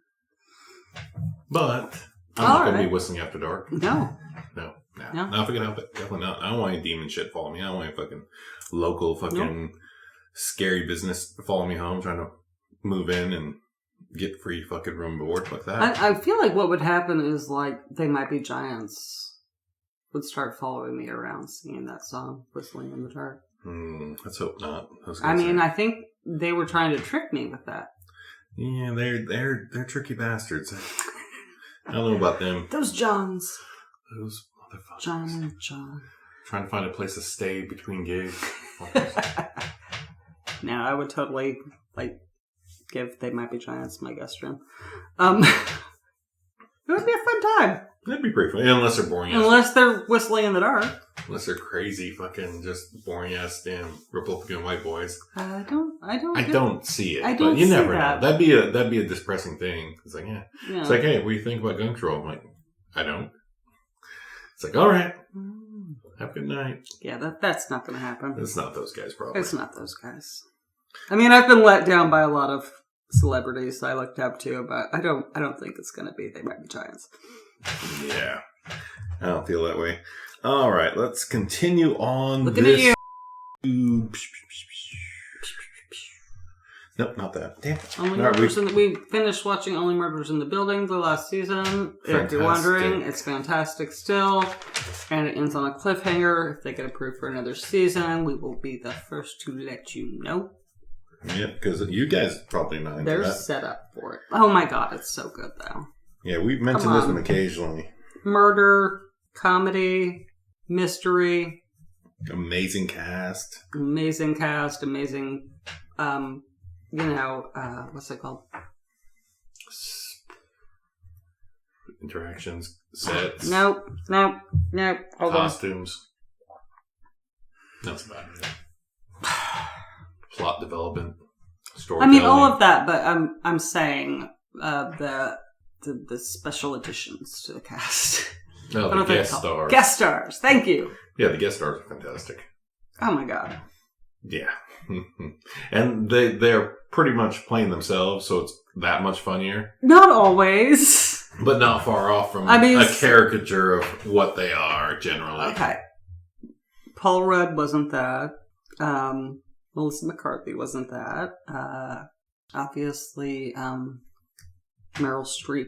But I'm not going to be whistling after dark. No. Not if I can help it. Definitely not. I don't want any demon shit following me. I don't want any fucking local fucking scary business to follow me home, trying to move in and get free fucking room and board like that. I feel like what would happen is like They Might Be Giants would start following me around singing that song, Whistling in the Dark. Let's hope not. I think they were trying to trick me with that. Yeah, they're tricky bastards. I don't know about them. Those Johns. Those motherfuckers. John and John. Trying to find a place to stay between gigs. No, I would totally give They Might Be Giants my guest room. It would be a fun time. That'd be pretty fun. Unless they're boring. Unless they're whistling in the dark. Unless they're crazy, fucking just boring ass damn Republican white boys. I don't see it. I don't but you see never that. know. That'd be a depressing thing. It's like, yeah. It's like, hey, what do you think about gun control? I'm like, I don't. It's like, all right. Have a good night. Yeah, that's not going to happen. It's not those guys, probably. It's not those guys. I mean, I've been let down by a lot of celebrities I looked up to, but I don't think it's going to be They Might Be Giants. Yeah. I don't feel that way. All right, let's continue on. Looking at you. Nope, not that. Damn. We finished watching Only Murders in the Building the last season. Fantastic. If you're wondering, it's fantastic still. And it ends on a cliffhanger. If they get approved for another season, we will be the first to let you know. Yeah, because you guys probably not into They're that. set up for it. Oh my god, it's so good though. Yeah, we've mentioned this one occasionally. Murder, comedy, mystery. Amazing cast. Amazing, what's it called? Interactions, sets. Nope. Hold costumes. That's about it. Plot development. Storytelling. I mean, all of that, but I'm saying the special additions to the cast. No, the guest stars. Guest stars. Thank you. Yeah, the guest stars are fantastic. Oh my god. Yeah. And they're pretty much playing themselves, so it's that much funnier. Not always. But not far off from a caricature of what they are, generally. Okay. Paul Rudd wasn't that. Melissa McCarthy wasn't that. Obviously, Meryl Streep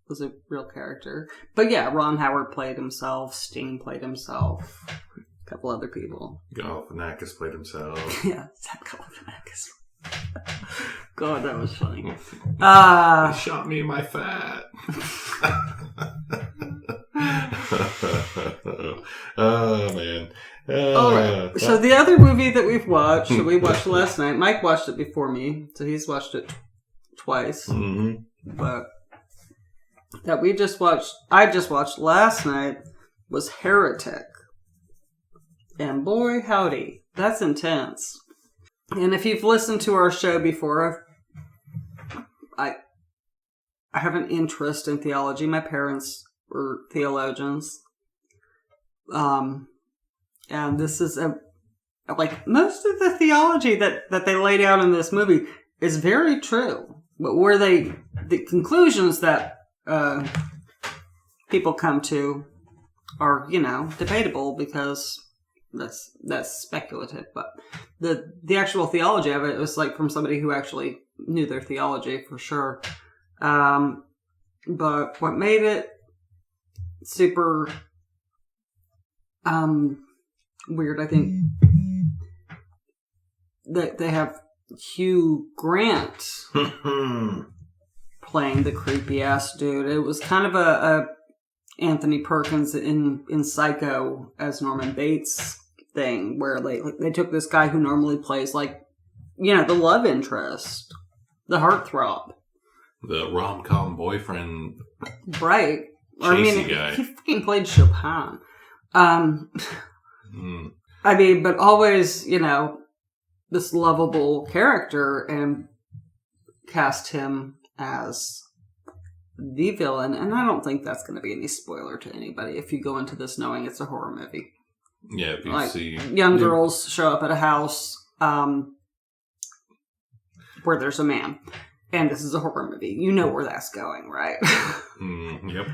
was a real character. But yeah, Ron Howard played himself. Sting played himself. A couple other people. Galifianakis played himself. Yeah, Zach Galifianakis. God, that was funny. He shot me in my fat. Oh, man. All right. So the other movie that we watched last night. Mike watched it before me, so he's watched it twice. Mm-hmm. But that I just watched last night was Heretic. And boy, howdy, that's intense. And if you've listened to our show before, I have an interest in theology. My parents were theologians. And this is most of the theology that they laid out in this movie is very true. But the conclusions that people come to are, debatable because that's speculative. But the actual theology of it was from somebody who actually knew their theology for sure. But what made it super weird, I think, that they have Hugh Grant playing the creepy ass dude. It was kind of a Anthony Perkins in Psycho as Norman Bates thing, where they took this guy who normally plays the love interest, the heartthrob, the rom-com boyfriend, right? Guy. He fucking played Chopin. I mean, but always, this lovable character, and cast him as the villain. And I don't think that's going to be any spoiler to anybody if you go into this knowing it's a horror movie. Yeah, if you see young girls show up at a house where there's a man, and this is a horror movie. You know where that's going, right? Yep.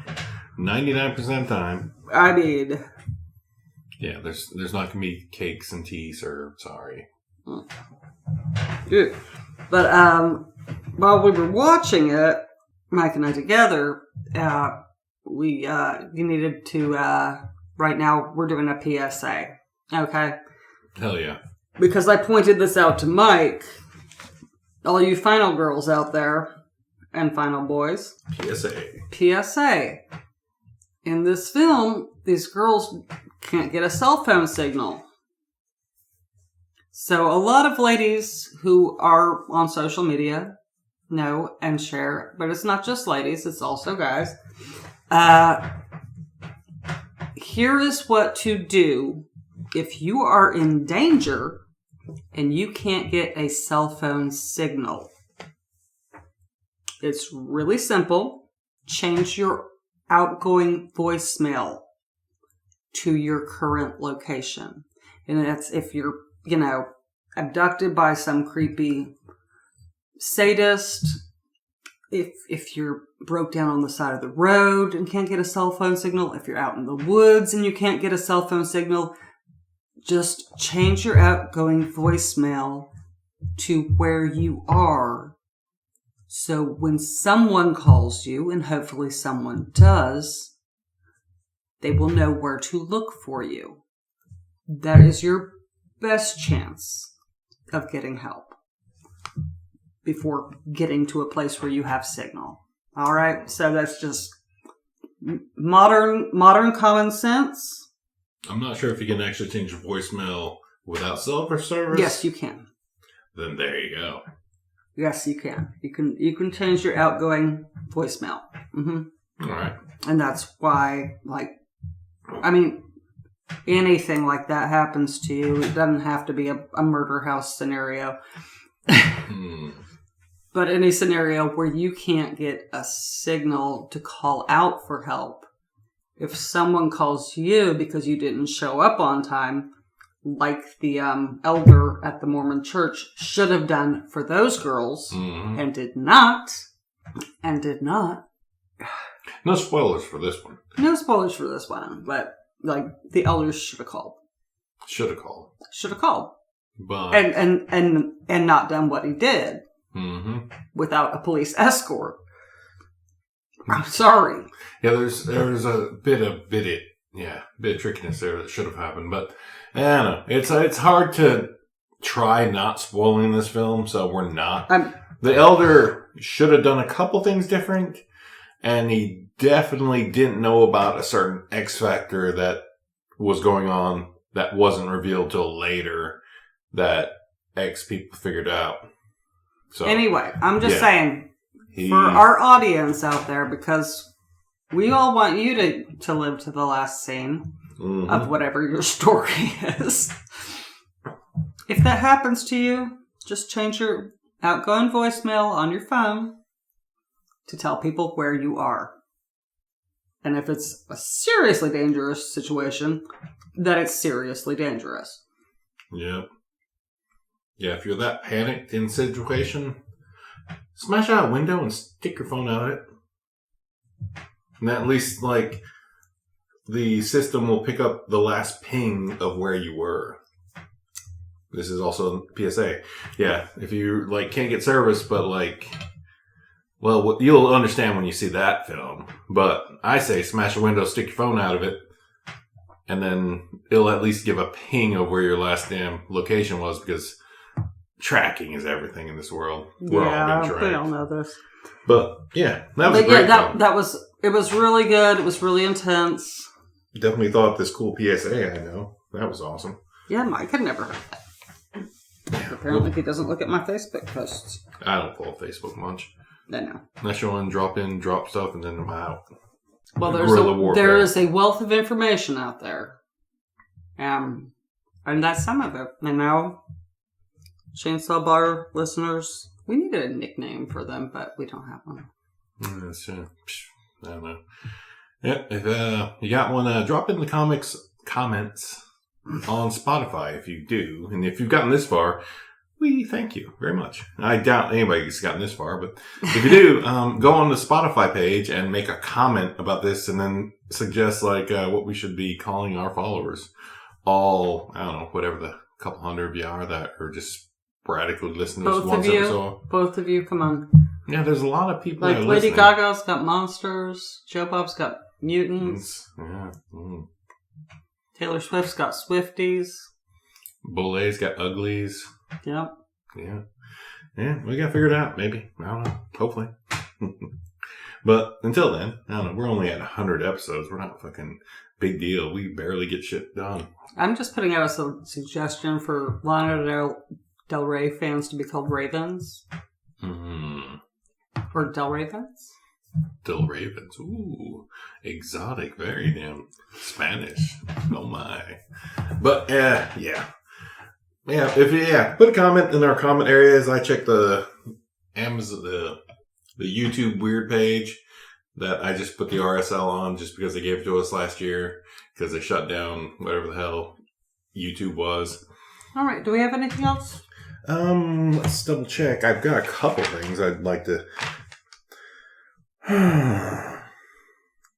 99% of the time. I mean... Yeah, there's not going to be cakes and tea served, sorry. Good. But while we were watching it, Mike and I together, you needed to, right now we're doing a PSA. Okay? Hell yeah. Because I pointed this out to Mike, all you final girls out there, and final boys. PSA. In this film, these girls can't get a cell phone signal. So a lot of ladies who are on social media know and share, but it's not just ladies, it's also guys. Here is what to do if you are in danger and you can't get a cell phone signal. It's really simple. Change your outgoing voicemail to your current location. And that's if you're, abducted by some creepy sadist, if you're broke down on the side of the road and can't get a cell phone signal, if you're out in the woods and you can't get a cell phone signal, just change your outgoing voicemail to where you are. So when someone calls you, and hopefully someone does, they will know where to look for you. That is your best chance of getting help before getting to a place where you have signal. All right? So that's just modern common sense. I'm not sure if you can actually change your voicemail without cell phone service. Yes, you can. Then there you go. Yes, you can. You can change your outgoing voicemail. Mm-hmm. All right. And that's why, anything like that happens to you, it doesn't have to be a murder house scenario. But any scenario where you can't get a signal to call out for help, if someone calls you because you didn't show up on time, like the elder at the Mormon church should have done for those girls, and did not. No spoilers for this one. No spoilers for this one, but the elders should have called. Should have called. But and not done what he did without a police escort. I'm sorry. Yeah, there's a bit of trickiness there that should have happened, but I don't know. It's hard to try not spoiling this film, so we're not. The elder should have done a couple things different, and he definitely didn't know about a certain X factor that was going on that wasn't revealed till later that X people figured out. So anyway, I'm just saying for our audience out there, because we all want you to live to the last scene of whatever your story is. If that happens to you, just change your outgoing voicemail on your phone to tell people where you are. And if it's a seriously dangerous situation, that it's seriously dangerous. Yeah. Yeah, if you're that panicked in situation, smash out a window and stick your phone out of it. And at least, the system will pick up the last ping of where you were. This is also PSA. Yeah, if you, can't get service, but, you'll understand when you see that film. But I say smash a window, stick your phone out of it, and then it'll at least give a ping of where your last damn location was, because tracking is everything in this world. We're all being tracked. We all know this. But, yeah, that was a great film. It was really good. It was really intense. Definitely thought this cool PSA, I know. That was awesome. Yeah, Mike had never heard that. Apparently he doesn't look at my Facebook posts. I don't follow Facebook much. I know. Unless you want to drop stuff, and then I'm out. Well, there is a wealth of information out there. And that's some of it. Chainsaw Bar listeners, we needed a nickname for them, but we don't have one. I don't know. Yeah, if you got one, drop in the comments on Spotify if you do. And if you've gotten this far, we thank you very much. I doubt anybody's gotten this far, but if you do, go on the Spotify page and make a comment about this, and then suggest what we should be calling our followers. All, I don't know, whatever the couple hundred of you are that are just sporadically listen to us once every so. Both of you, come on. Yeah, there's a lot of people like Lady Gaga's got monsters. Joe Bob's got mutants. Yeah. Taylor Swift's got Swifties. Bolet's got uglies. Yep. Yeah. Yeah, we gotta figure it out, maybe. I don't know. Hopefully. But until then, I don't know. We're only at 100 episodes. We're not fucking big deal. We barely get shit done. I'm just putting out a suggestion for Lana Del Rey fans to be called Ravens. Or Del Ravens? Del Ravens. Ooh. Exotic. Very damn Spanish. Oh my. But, yeah. Yeah, put a comment in our comment areas. I checked the Amazon, the YouTube weird page that I just put the RSL on just because they gave it to us last year because they shut down whatever the hell YouTube was. All right. Do we have anything else? Let's double check. I've got a couple things I'd like to.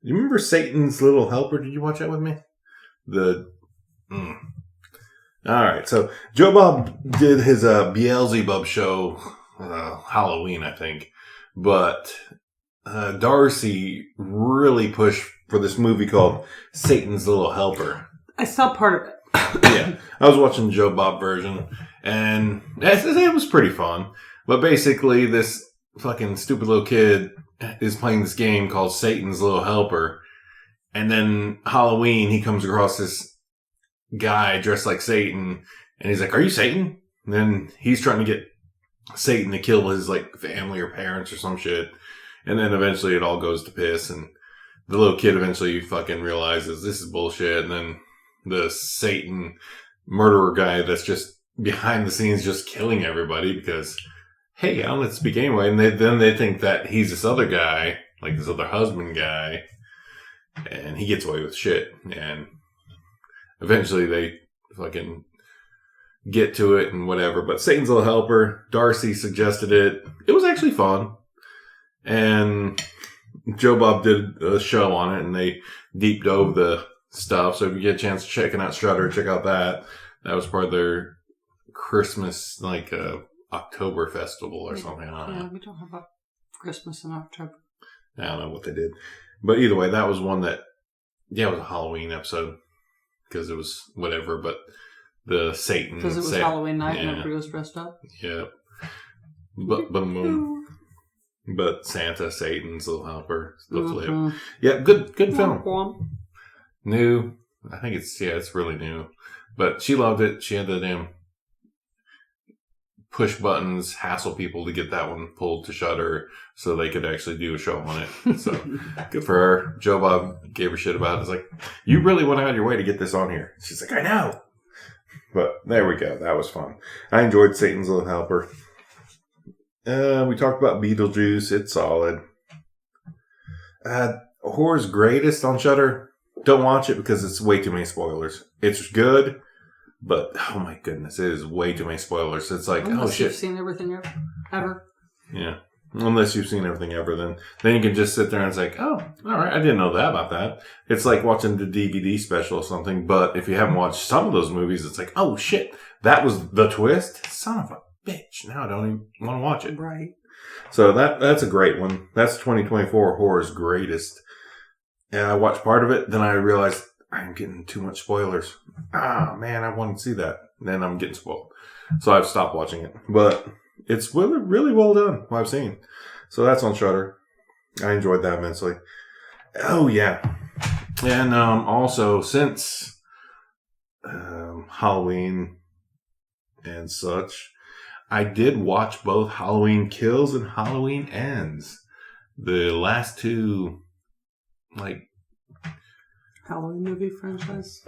You remember Satan's Little Helper? Did you watch that with me? All right. So Joe Bob did his Beelzebub show Halloween, I think, but Darcy really pushed for this movie called Satan's Little Helper. I saw part of it. Yeah, I was watching the Joe Bob version, and it was pretty fun. But basically, this fucking stupid little kid is playing this game called Satan's Little Helper, and then Halloween, he comes across this guy dressed like Satan, and he's like, "Are you Satan?" And then he's trying to get Satan to kill his like family or parents or some shit, and then eventually it all goes to piss, and the little kid eventually fucking realizes this is bullshit, and then the Satan murderer guy that's just behind the scenes just killing everybody because, hey, I don't let speak anyway. And then they think that he's this other guy, like this other husband guy, and he gets away with shit. And eventually they fucking get to it and whatever. But Satan's Little Helper, Darcy suggested it. It was actually fun. And Joe Bob did a show on it, and they deep dove the stuff. So if you get a chance to check out Strutter, check out that. That was part of their Christmas, like, October festival or something. Yeah, we don't have a Christmas in October. I don't know what they did. But either way, that was one that, yeah, it was a Halloween episode. Because it was whatever, but the Satan. Because it was Halloween night and everybody was dressed up? Yeah. But Santa, Satan's Little Helper. Yeah, good film. New. I think it's really new. But she loved it. She had the damn push buttons, hassle people to get that one pulled to Shudder so they could actually do a show on it. So good for her. Joe Bob gave her shit about it. It's like, you really went out of your way to get this on here. She's like, I know. But there we go. That was fun. I enjoyed Satan's Little Helper. We talked about Beetlejuice. It's solid. Horror's Greatest on Shudder. Don't watch it because it's way too many spoilers. It's good, but oh my goodness, it is way too many spoilers. It's like, unless oh shit. You've seen everything ever. Yeah. Unless you've seen everything ever, then you can just sit there and it's like, oh, all right, I didn't know that about that. It's like watching the DVD special or something, but if you haven't watched some of those movies, it's like, oh shit, that was the twist? Son of a bitch. Now I don't even want to watch it. Right. So that's a great one. That's 2024 Horror's Greatest. And I watched part of it, then I realized I'm getting too much spoilers. Ah, man, I want to see that. Then I'm getting spoiled. So I've stopped watching it. But it's really, really well done, what I've seen. So that's on Shudder. I enjoyed that immensely. Oh, yeah. And also, since Halloween and such, I did watch both Halloween Kills and Halloween Ends. The last two, like, Halloween movie franchise?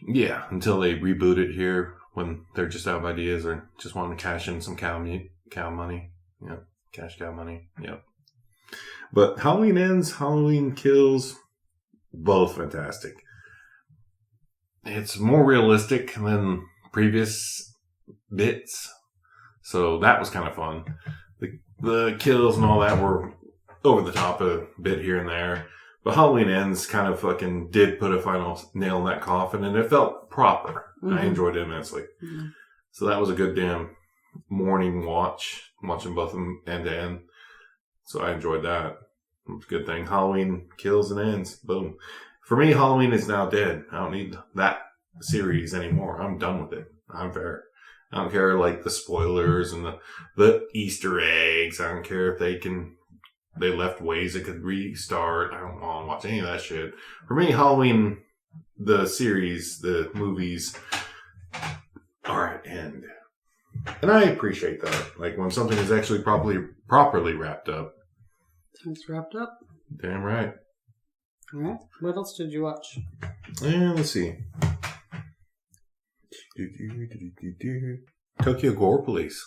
Yeah, until they reboot it here when they're just out of ideas or just want to cash in some cow money. Yep. Cash cow money. Yep. But Halloween Ends, Halloween Kills, both fantastic. It's more realistic than previous bits. So that was kind of fun. The kills and all that were over the top a bit here and there. But Halloween Ends kind of fucking did put a final nail in that coffin, and it felt proper. Mm-hmm. I enjoyed it immensely. Mm-hmm. So that was a good damn morning watching both of them end to end. So I enjoyed that. It was a good thing. Halloween kills and ends. Boom. For me, Halloween is now dead. I don't need that series anymore. I'm done with it. I'm fair. I don't care like the spoilers and the Easter eggs. I don't care if they left ways it could restart. I don't want to watch any of that shit. For me, Halloween, the series, the movies are at end. And I appreciate that. Like when something is actually properly wrapped up. It's wrapped up. Damn right. All right. What else did you watch? Let's see. Tokyo Gore Police.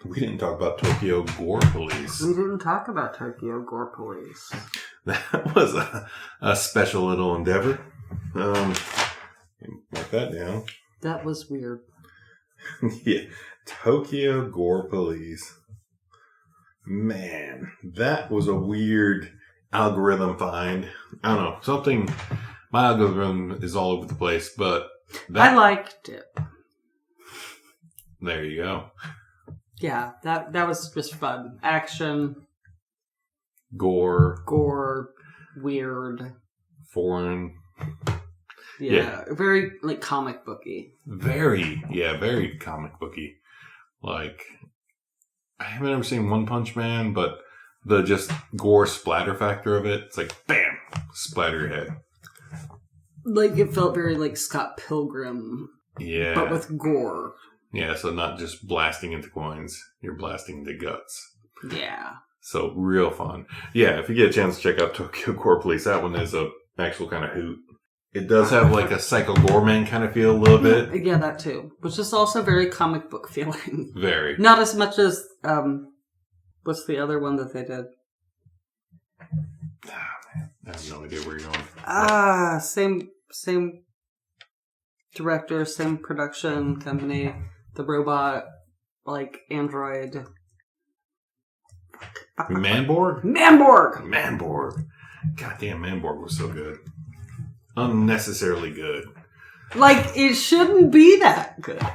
We didn't talk about Tokyo Gore Police. We didn't talk about Tokyo Gore Police. That was a special little endeavor. Mark that down. That was weird. Yeah. Tokyo Gore Police. Man, that was a weird algorithm find. I don't know. My algorithm is all over the place, but I liked it. There you go. Yeah, that was just fun. Action. Gore. Weird. Foreign. Yeah. Very, like, comic booky. Very comic booky. Like, I haven't ever seen One Punch Man, but the just gore splatter factor of it, it's like, bam, splatter your head. Like, it felt very like Scott Pilgrim. Yeah. But with gore. Yeah, so not just blasting into coins, you're blasting into guts. Yeah. So, real fun. Yeah, if you get a chance to check out Tokyo Gore Police, that one is a actual kind of hoot. It does have like a Psycho Goreman kind of feel a little bit. Yeah, that too. Which is also very comic book feeling. Very. Not as much as, what's the other one that they did? Man. I have no idea where you're going. Same director, same production company. The robot, like, android. Manborg? Manborg! Goddamn, Manborg was so good. Unnecessarily good. Like, it shouldn't be that good.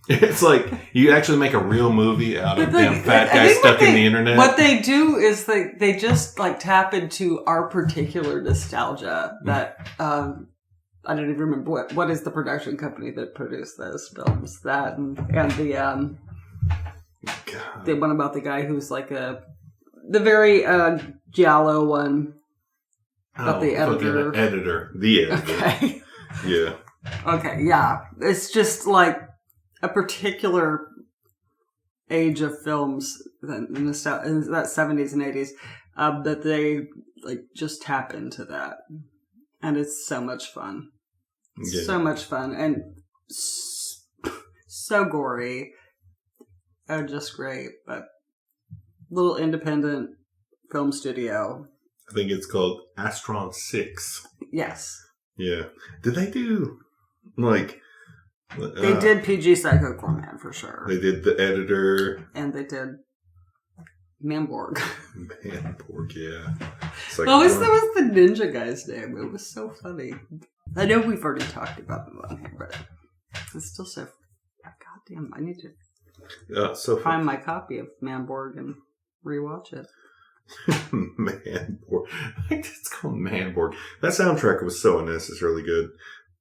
It's like, you actually make a real movie out of them fat guys stuck in the internet. What they do is they just, like, tap into our particular nostalgia that, I don't even remember what is the production company that produced those films. That and the one about the guy who's like the very giallo one. About the editor. The editor. Okay. Yeah. Okay, yeah. It's just like a particular age of films in that 70s and 80s that they like just tap into that. And it's so much fun. Yeah. So much fun. And so gory. Just great. But little independent film studio. I think it's called Astron 6. Yes. Yeah. Did they do, like... they did PG Psycho Goreman, for sure. They did The Editor. And they did Manborg. Manborg, yeah. What was the ninja guy's name? It was so funny. I know we've already talked about them on here, but it's still so... Goddamn, I need to find my copy of Manborg and rewatch it. Manborg. It's called Manborg. That soundtrack was so unnecessarily good.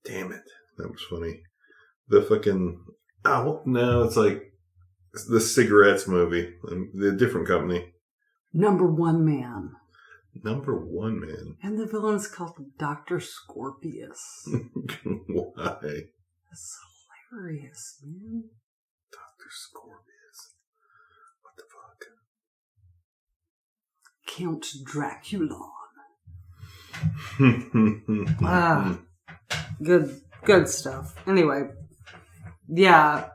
Damn it. That was funny. The fucking... Oh, no, it's like the cigarettes movie. The different company. Number One Man. Number One Man. And the villain's called Dr. Scorpius. Why? That's hilarious, man. Dr. Scorpius. What the fuck? Count Dracula. Good stuff. Anyway, yeah,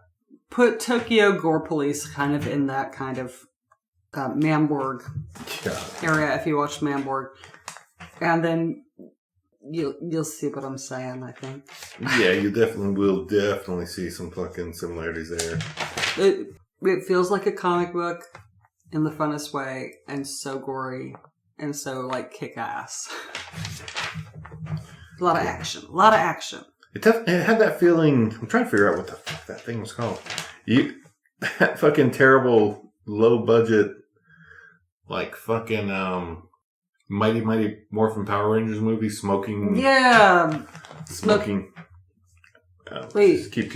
put Tokyo Gore Police kind of in that kind of Manborg area if you watch Manborg, and then you'll see what I'm saying. I think. Yeah, you will definitely see some fucking similarities there. It feels like a comic book in the funnest way, and so gory, and so like kick ass. A lot of action. It had that feeling. I'm trying to figure out what the fuck that thing was called. that fucking terrible low budget, like fucking Mighty Morphin Power Rangers movie, Smoking. Yeah. Smoking. Wait. Just keep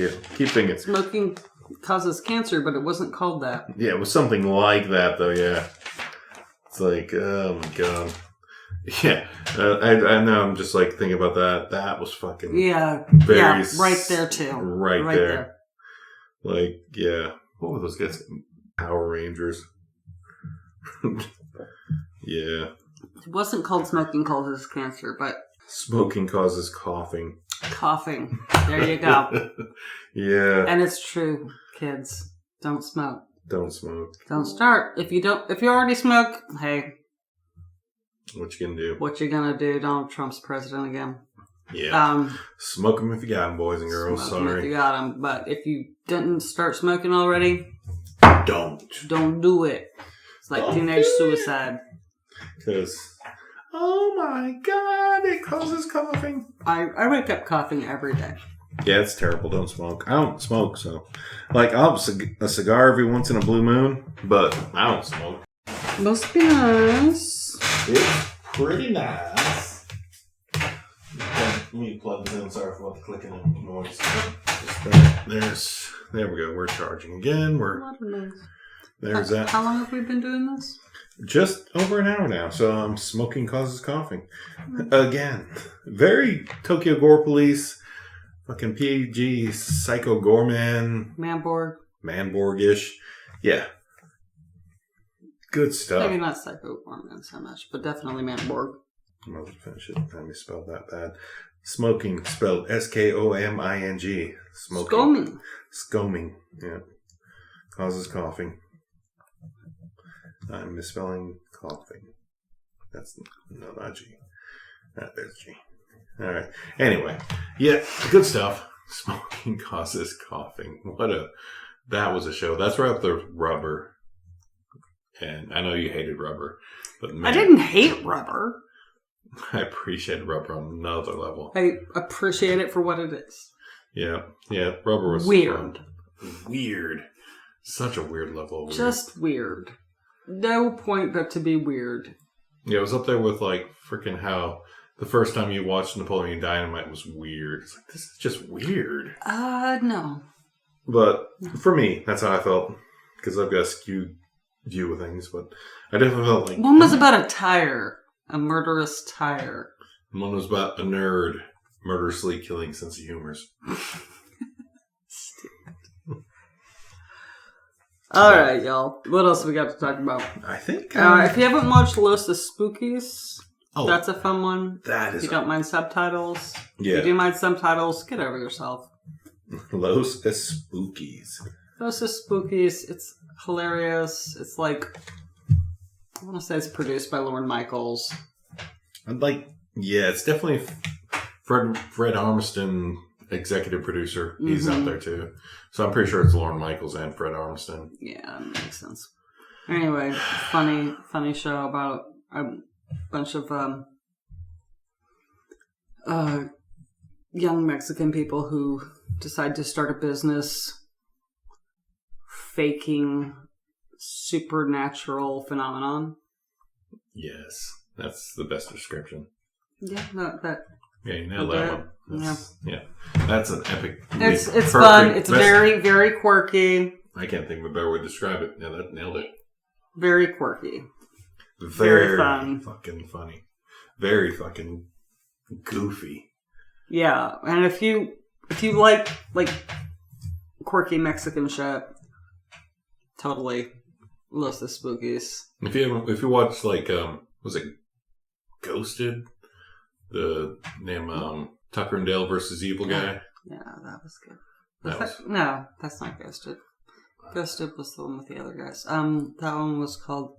thinking. Smoking causes cancer, but it wasn't called that. Yeah, it was something like that, though, yeah. It's like, oh my god. Yeah, I know, I'm just like thinking about that. That was fucking... Yeah, right there, too. Right there. Like, yeah. What were those guys? Power Rangers. Yeah. It wasn't called Smoking Causes Cancer, but... Smoking causes coughing. Coughing. There you go. Yeah. And it's true, kids. Don't smoke. Don't smoke. Don't start. If you already smoke, hey. What you gonna do? What you gonna do? Donald Trump's president again. Yeah. Smoke them if you got them, boys and girls. Smoke 'em Sorry. if you got them. But if you didn't start smoking already, don't do it. It's like teenage suicide. Because, oh my god, it causes coughing. I wake up coughing every day. Yeah, it's terrible. Don't smoke. I don't smoke, so. Like, I'll have a cigar every once in a blue moon, but I don't smoke. Must be nice. It's pretty nice. Let me plug this in. Sorry for the clicking and noise. There we go. We're charging again. There's that. How long have we been doing this? Just over an hour now. So smoking causes coughing. Again. Very Tokyo Gore Police. Fucking PG Psycho Gorman. Manborg-ish. Yeah. Good stuff. Maybe not Psycho Gorman so much, but definitely Manborg. I'm about to finish it. Let me spell that bad. Smoking, spelled Skoming. Smoking. Skoming. Yeah. Causes coughing. I'm misspelling coughing. That's not G. There's G. Alright. Anyway. Yeah, good stuff. Smoking causes coughing. That was a show. That's right up there with Rubber. And I know you hated Rubber. But man, I didn't hate Rubber. I appreciate Rubber on another level. I appreciate it for what it is. Yeah. Yeah, Rubber was weird. Fun. Weird. Such a weird level of weird. Just weird. No point but to be weird. Yeah, it was up there with like freaking how the first time you watched Napoleon Dynamite was weird. It's like, this is just weird. No. But for me, that's how I felt. Because I've got a skewed view of things. But I definitely felt like... One was about a tire. A murderous tire. One was about a nerd murderously killing sense of humors. Alright, y'all. What else we got to talk about? I think... if you haven't watched Los Espookys, that's a fun one. That is... If you don't mind subtitles. Yeah. If you do mind subtitles, get over yourself. Los Espookys. Los Espookys. It's hilarious. It's like... I want to say it's produced by Lorne Michaels. It's definitely Fred Armisen, executive producer. He's out there too. So I'm pretty sure it's Lorne Michaels and Fred Armisen. Yeah, that makes sense. Anyway, funny show about a bunch of young Mexican people who decide to start a business faking supernatural phenomenon. Yes, that's the best description. Yeah, yeah, you nailed that one. Yeah, that's an epic. It's fun. It's very, very quirky. I can't think of a better way to describe it. Yeah, that nailed it. Very quirky. Very fun. Fucking funny. Very fucking goofy. Yeah, and if you like quirky Mexican shit, totally. Los Espookys. If you watch was it Ghosted? The name Tucker and Dale versus Evil Guy. Yeah, that was good. No, that's not Ghosted. Ghosted was the one with the other guys. That one was called.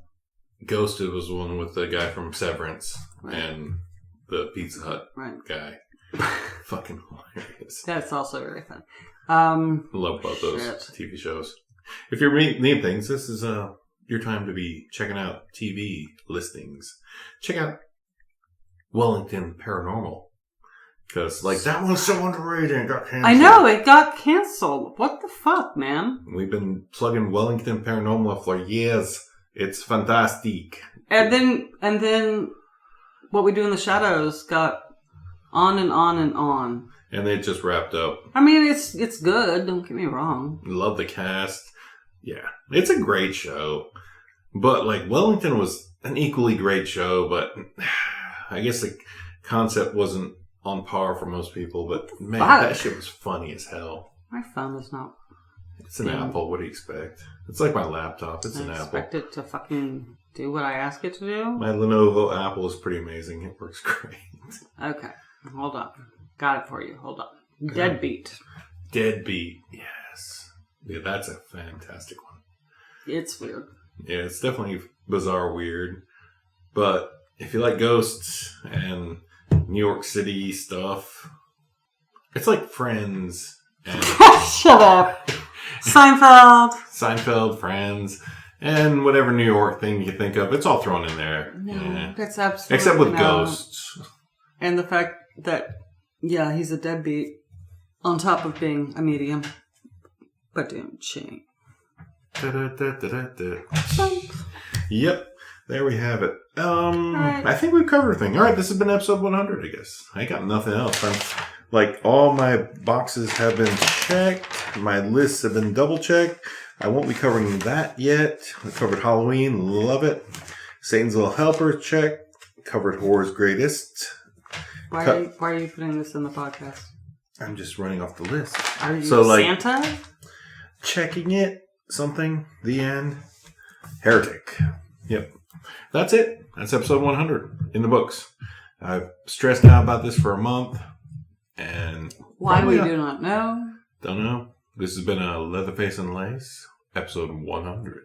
Ghosted was the one with the guy from Severance and the Pizza Hut guy. Fucking hilarious. That's also very fun. Love both those TV shows. If you're needing things, this is your time to be checking out TV listings. Check out Wellington Paranormal. Because, like, that one's so underrated and got canceled. I know, it got canceled. What the fuck, man? We've been plugging Wellington Paranormal for years. It's fantastic. And then What We Do in the Shadows got on and on and on. And they just wrapped up. I mean, it's good. Don't get me wrong. Love the cast. Yeah. It's a great show. But, like, Wellington was an equally great show, but I guess the concept wasn't on par for most people. But, man, that shit was funny as hell. My phone is not... It's an Apple. What do you expect? It's like my laptop. It's an Apple. I expect it to fucking do what I ask it to do. My Lenovo Apple is pretty amazing. It works great. Okay. Hold on. Got it for you. Hold on. Deadbeat. Deadbeat. Yes. Yeah, that's a fantastic one. It's weird. Yeah, it's definitely bizarre weird. But if you like ghosts and New York City stuff, it's like Friends and... Shut up. Seinfeld, Friends, and whatever New York thing you think of. It's all thrown in there. No, yeah. That's absolutely except with ghosts. And the fact that, yeah, he's a deadbeat on top of being a medium. But damn ching. Yep. There we have it. Right. I think we've covered everything. All right, this has been episode 100, I guess. I got nothing else. All my boxes have been checked. My lists have been double-checked. I won't be covering that yet. I covered Halloween. Love it. Satan's Little Helper, check. Covered Horror's Greatest. Why are you putting this in the podcast? I'm just running off the list. Are you Santa? Checking it. Something. The end. Heretic. Yep. That's it. That's episode 100 in the books. I've stressed out about this for a month. And why we do not know. Don't know. This has been a Leatherface and Lace, episode 100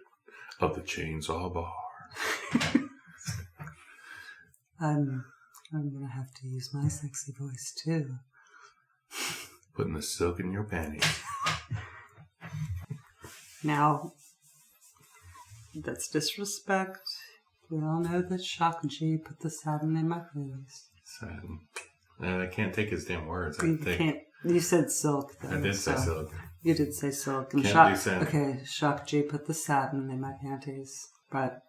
of the Chainsaw Bar. I'm gonna have to use my sexy voice too. Putting the silk in your panties. Now, that's disrespect. We all know that Shock G put the satin in my panties. Satin. I can't take his damn words. You said silk, though. I did say silk. You did say silk. And can't do satin. Okay, Shock G put the satin in my panties, but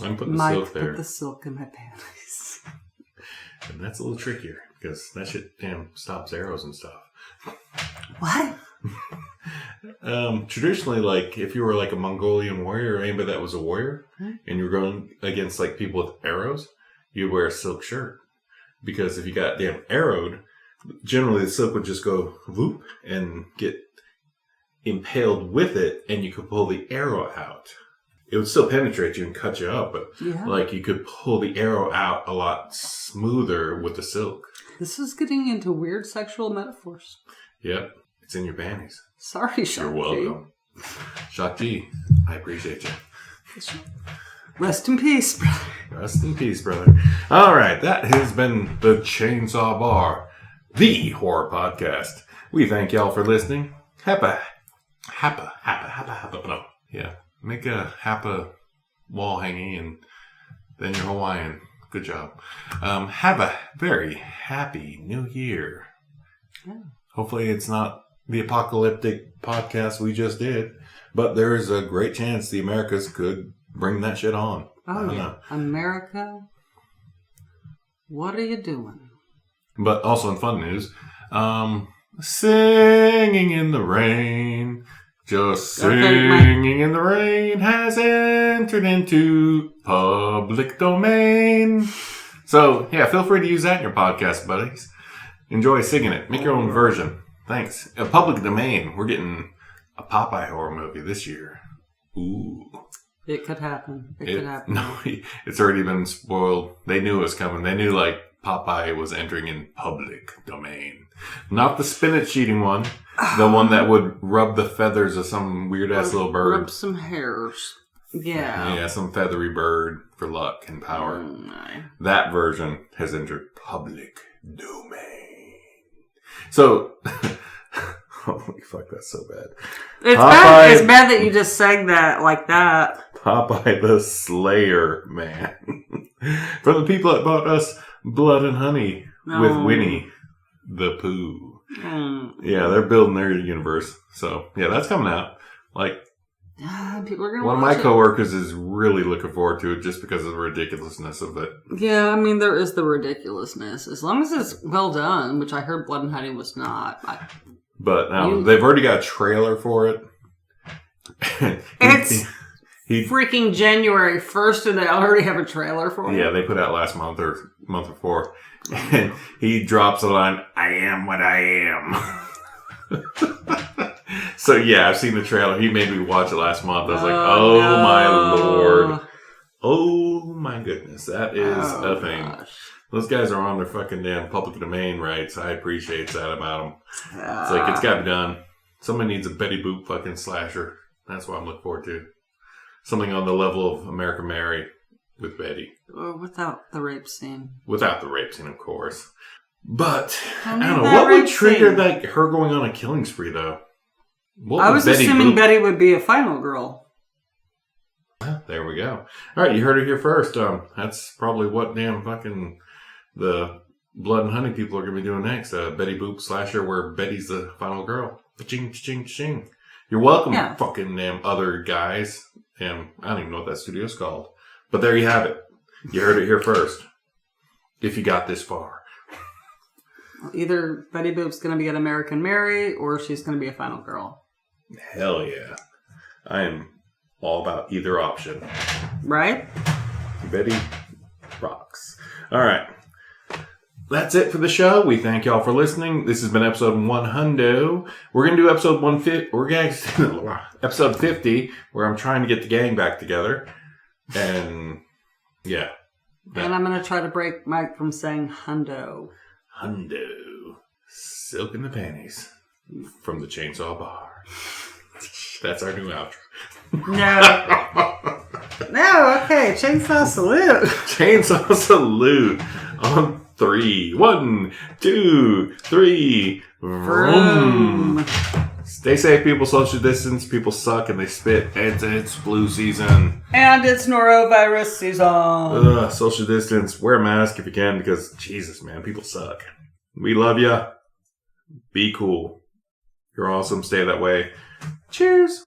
I'm putting the Mike silk there. put the silk in my panties. And that's a little trickier, because that shit stops arrows and stuff. What? Traditionally, like, if you were like a Mongolian warrior or anybody that was a warrior, and you were going against like people with arrows, you'd wear a silk shirt. Because if you got arrowed, generally the silk would just go whoop and get impaled with it, and you could pull the arrow out. It would still penetrate you and cut you up, but like you could pull the arrow out a lot smoother with the silk. This is getting into weird sexual metaphors. Yep, it's in your panties. Sorry, Shock You're welcome. Shock G, I appreciate you. Rest in peace, brother. Rest in peace, brother. All right, that has been the Chainsaw Bar, the horror podcast. We thank y'all for listening. Happa. No. Yeah, make a Happa wall hanging, and then you're Hawaiian. Good job. Have a very happy new year. Yeah. Hopefully it's not the apocalyptic podcast we just did, but there is a great chance the Americas could bring that shit on. Oh, yeah. America, what are you doing? But also in fun news, Singing in the Rain, just singing in the rain has entered into public domain. So, yeah, feel free to use that in your podcast, buddies. Enjoy singing it. Make your own version. Thanks. A public domain. We're getting a Popeye horror movie this year. Ooh. It could happen. It could happen. No, it's already been spoiled. They knew it was coming. They knew, like, Popeye was entering in public domain. Not the spinach eating one. The one that would rub the feathers of some weird-ass little bird. Rub some hairs. Yeah. Yeah, some feathery bird for luck and power. No. That version has entered public domain. So... Holy fuck, that's so bad. It's bad that you just sang that like that. Popeye the Slayer, man. For the people that bought us Blood and Honey with Winnie. the Pooh. Yeah, they're building their universe. So, yeah, that's coming out. Like, people are gonna one of my coworkers is really looking forward to it just because of the ridiculousness of it. Yeah, I mean, there is the ridiculousness. As long as it's well done, which I heard Blood and Honey was not. But they've already got a trailer for it. It's freaking January 1st and they already have a trailer for it? Yeah, they put out last month or month before. And he drops a line, I am what I am. So, yeah, I've seen the trailer. He made me watch it last month. I was like, oh, no. My Lord. Oh, my goodness. That is a thing. Gosh. Those guys are on their fucking damn public domain rights. I appreciate that about them. It's like, it's got to be done. Somebody needs a Betty Boop fucking slasher. That's what I'm looking forward to. Something on the level of American Mary with Betty. Or without the rape scene. Without the rape scene, of course. But, I don't know. What would trigger like her going on a killing spree, though? I was assuming Betty would be a final girl. Well, there we go. All right, you heard it here first. That's probably what damn fucking the Blood and Honey people are going to be doing next. Betty Boop slasher where Betty's the final girl. Ching, ching, ching. You're welcome, fucking damn other guys. Damn, I don't even know what that studio's called. But there you have it. You heard it here first. If you got this far. Either Betty Boop's going to be an American Mary or she's going to be a final girl. Hell yeah. I am all about either option. Right? Betty rocks. All right. That's it for the show. We thank y'all for listening. This has been episode 100. We're going to do episode 150. We're going to episode 50, where I'm trying to get the gang back together. And yeah. And I'm going to try to break Mike from saying hundo. Hundo. Silk in the panties from the Chainsaw Bar. That's our new outro. No, okay. Chainsaw salute. Chainsaw salute on 3. 1, 2, 3. Vroom. Stay safe, people. Social distance. People suck and they spit. It's flu season. And it's norovirus season. Social distance. Wear a mask if you can because, Jesus, man, people suck. We love ya. Be cool. You're awesome. Stay that way. Cheers.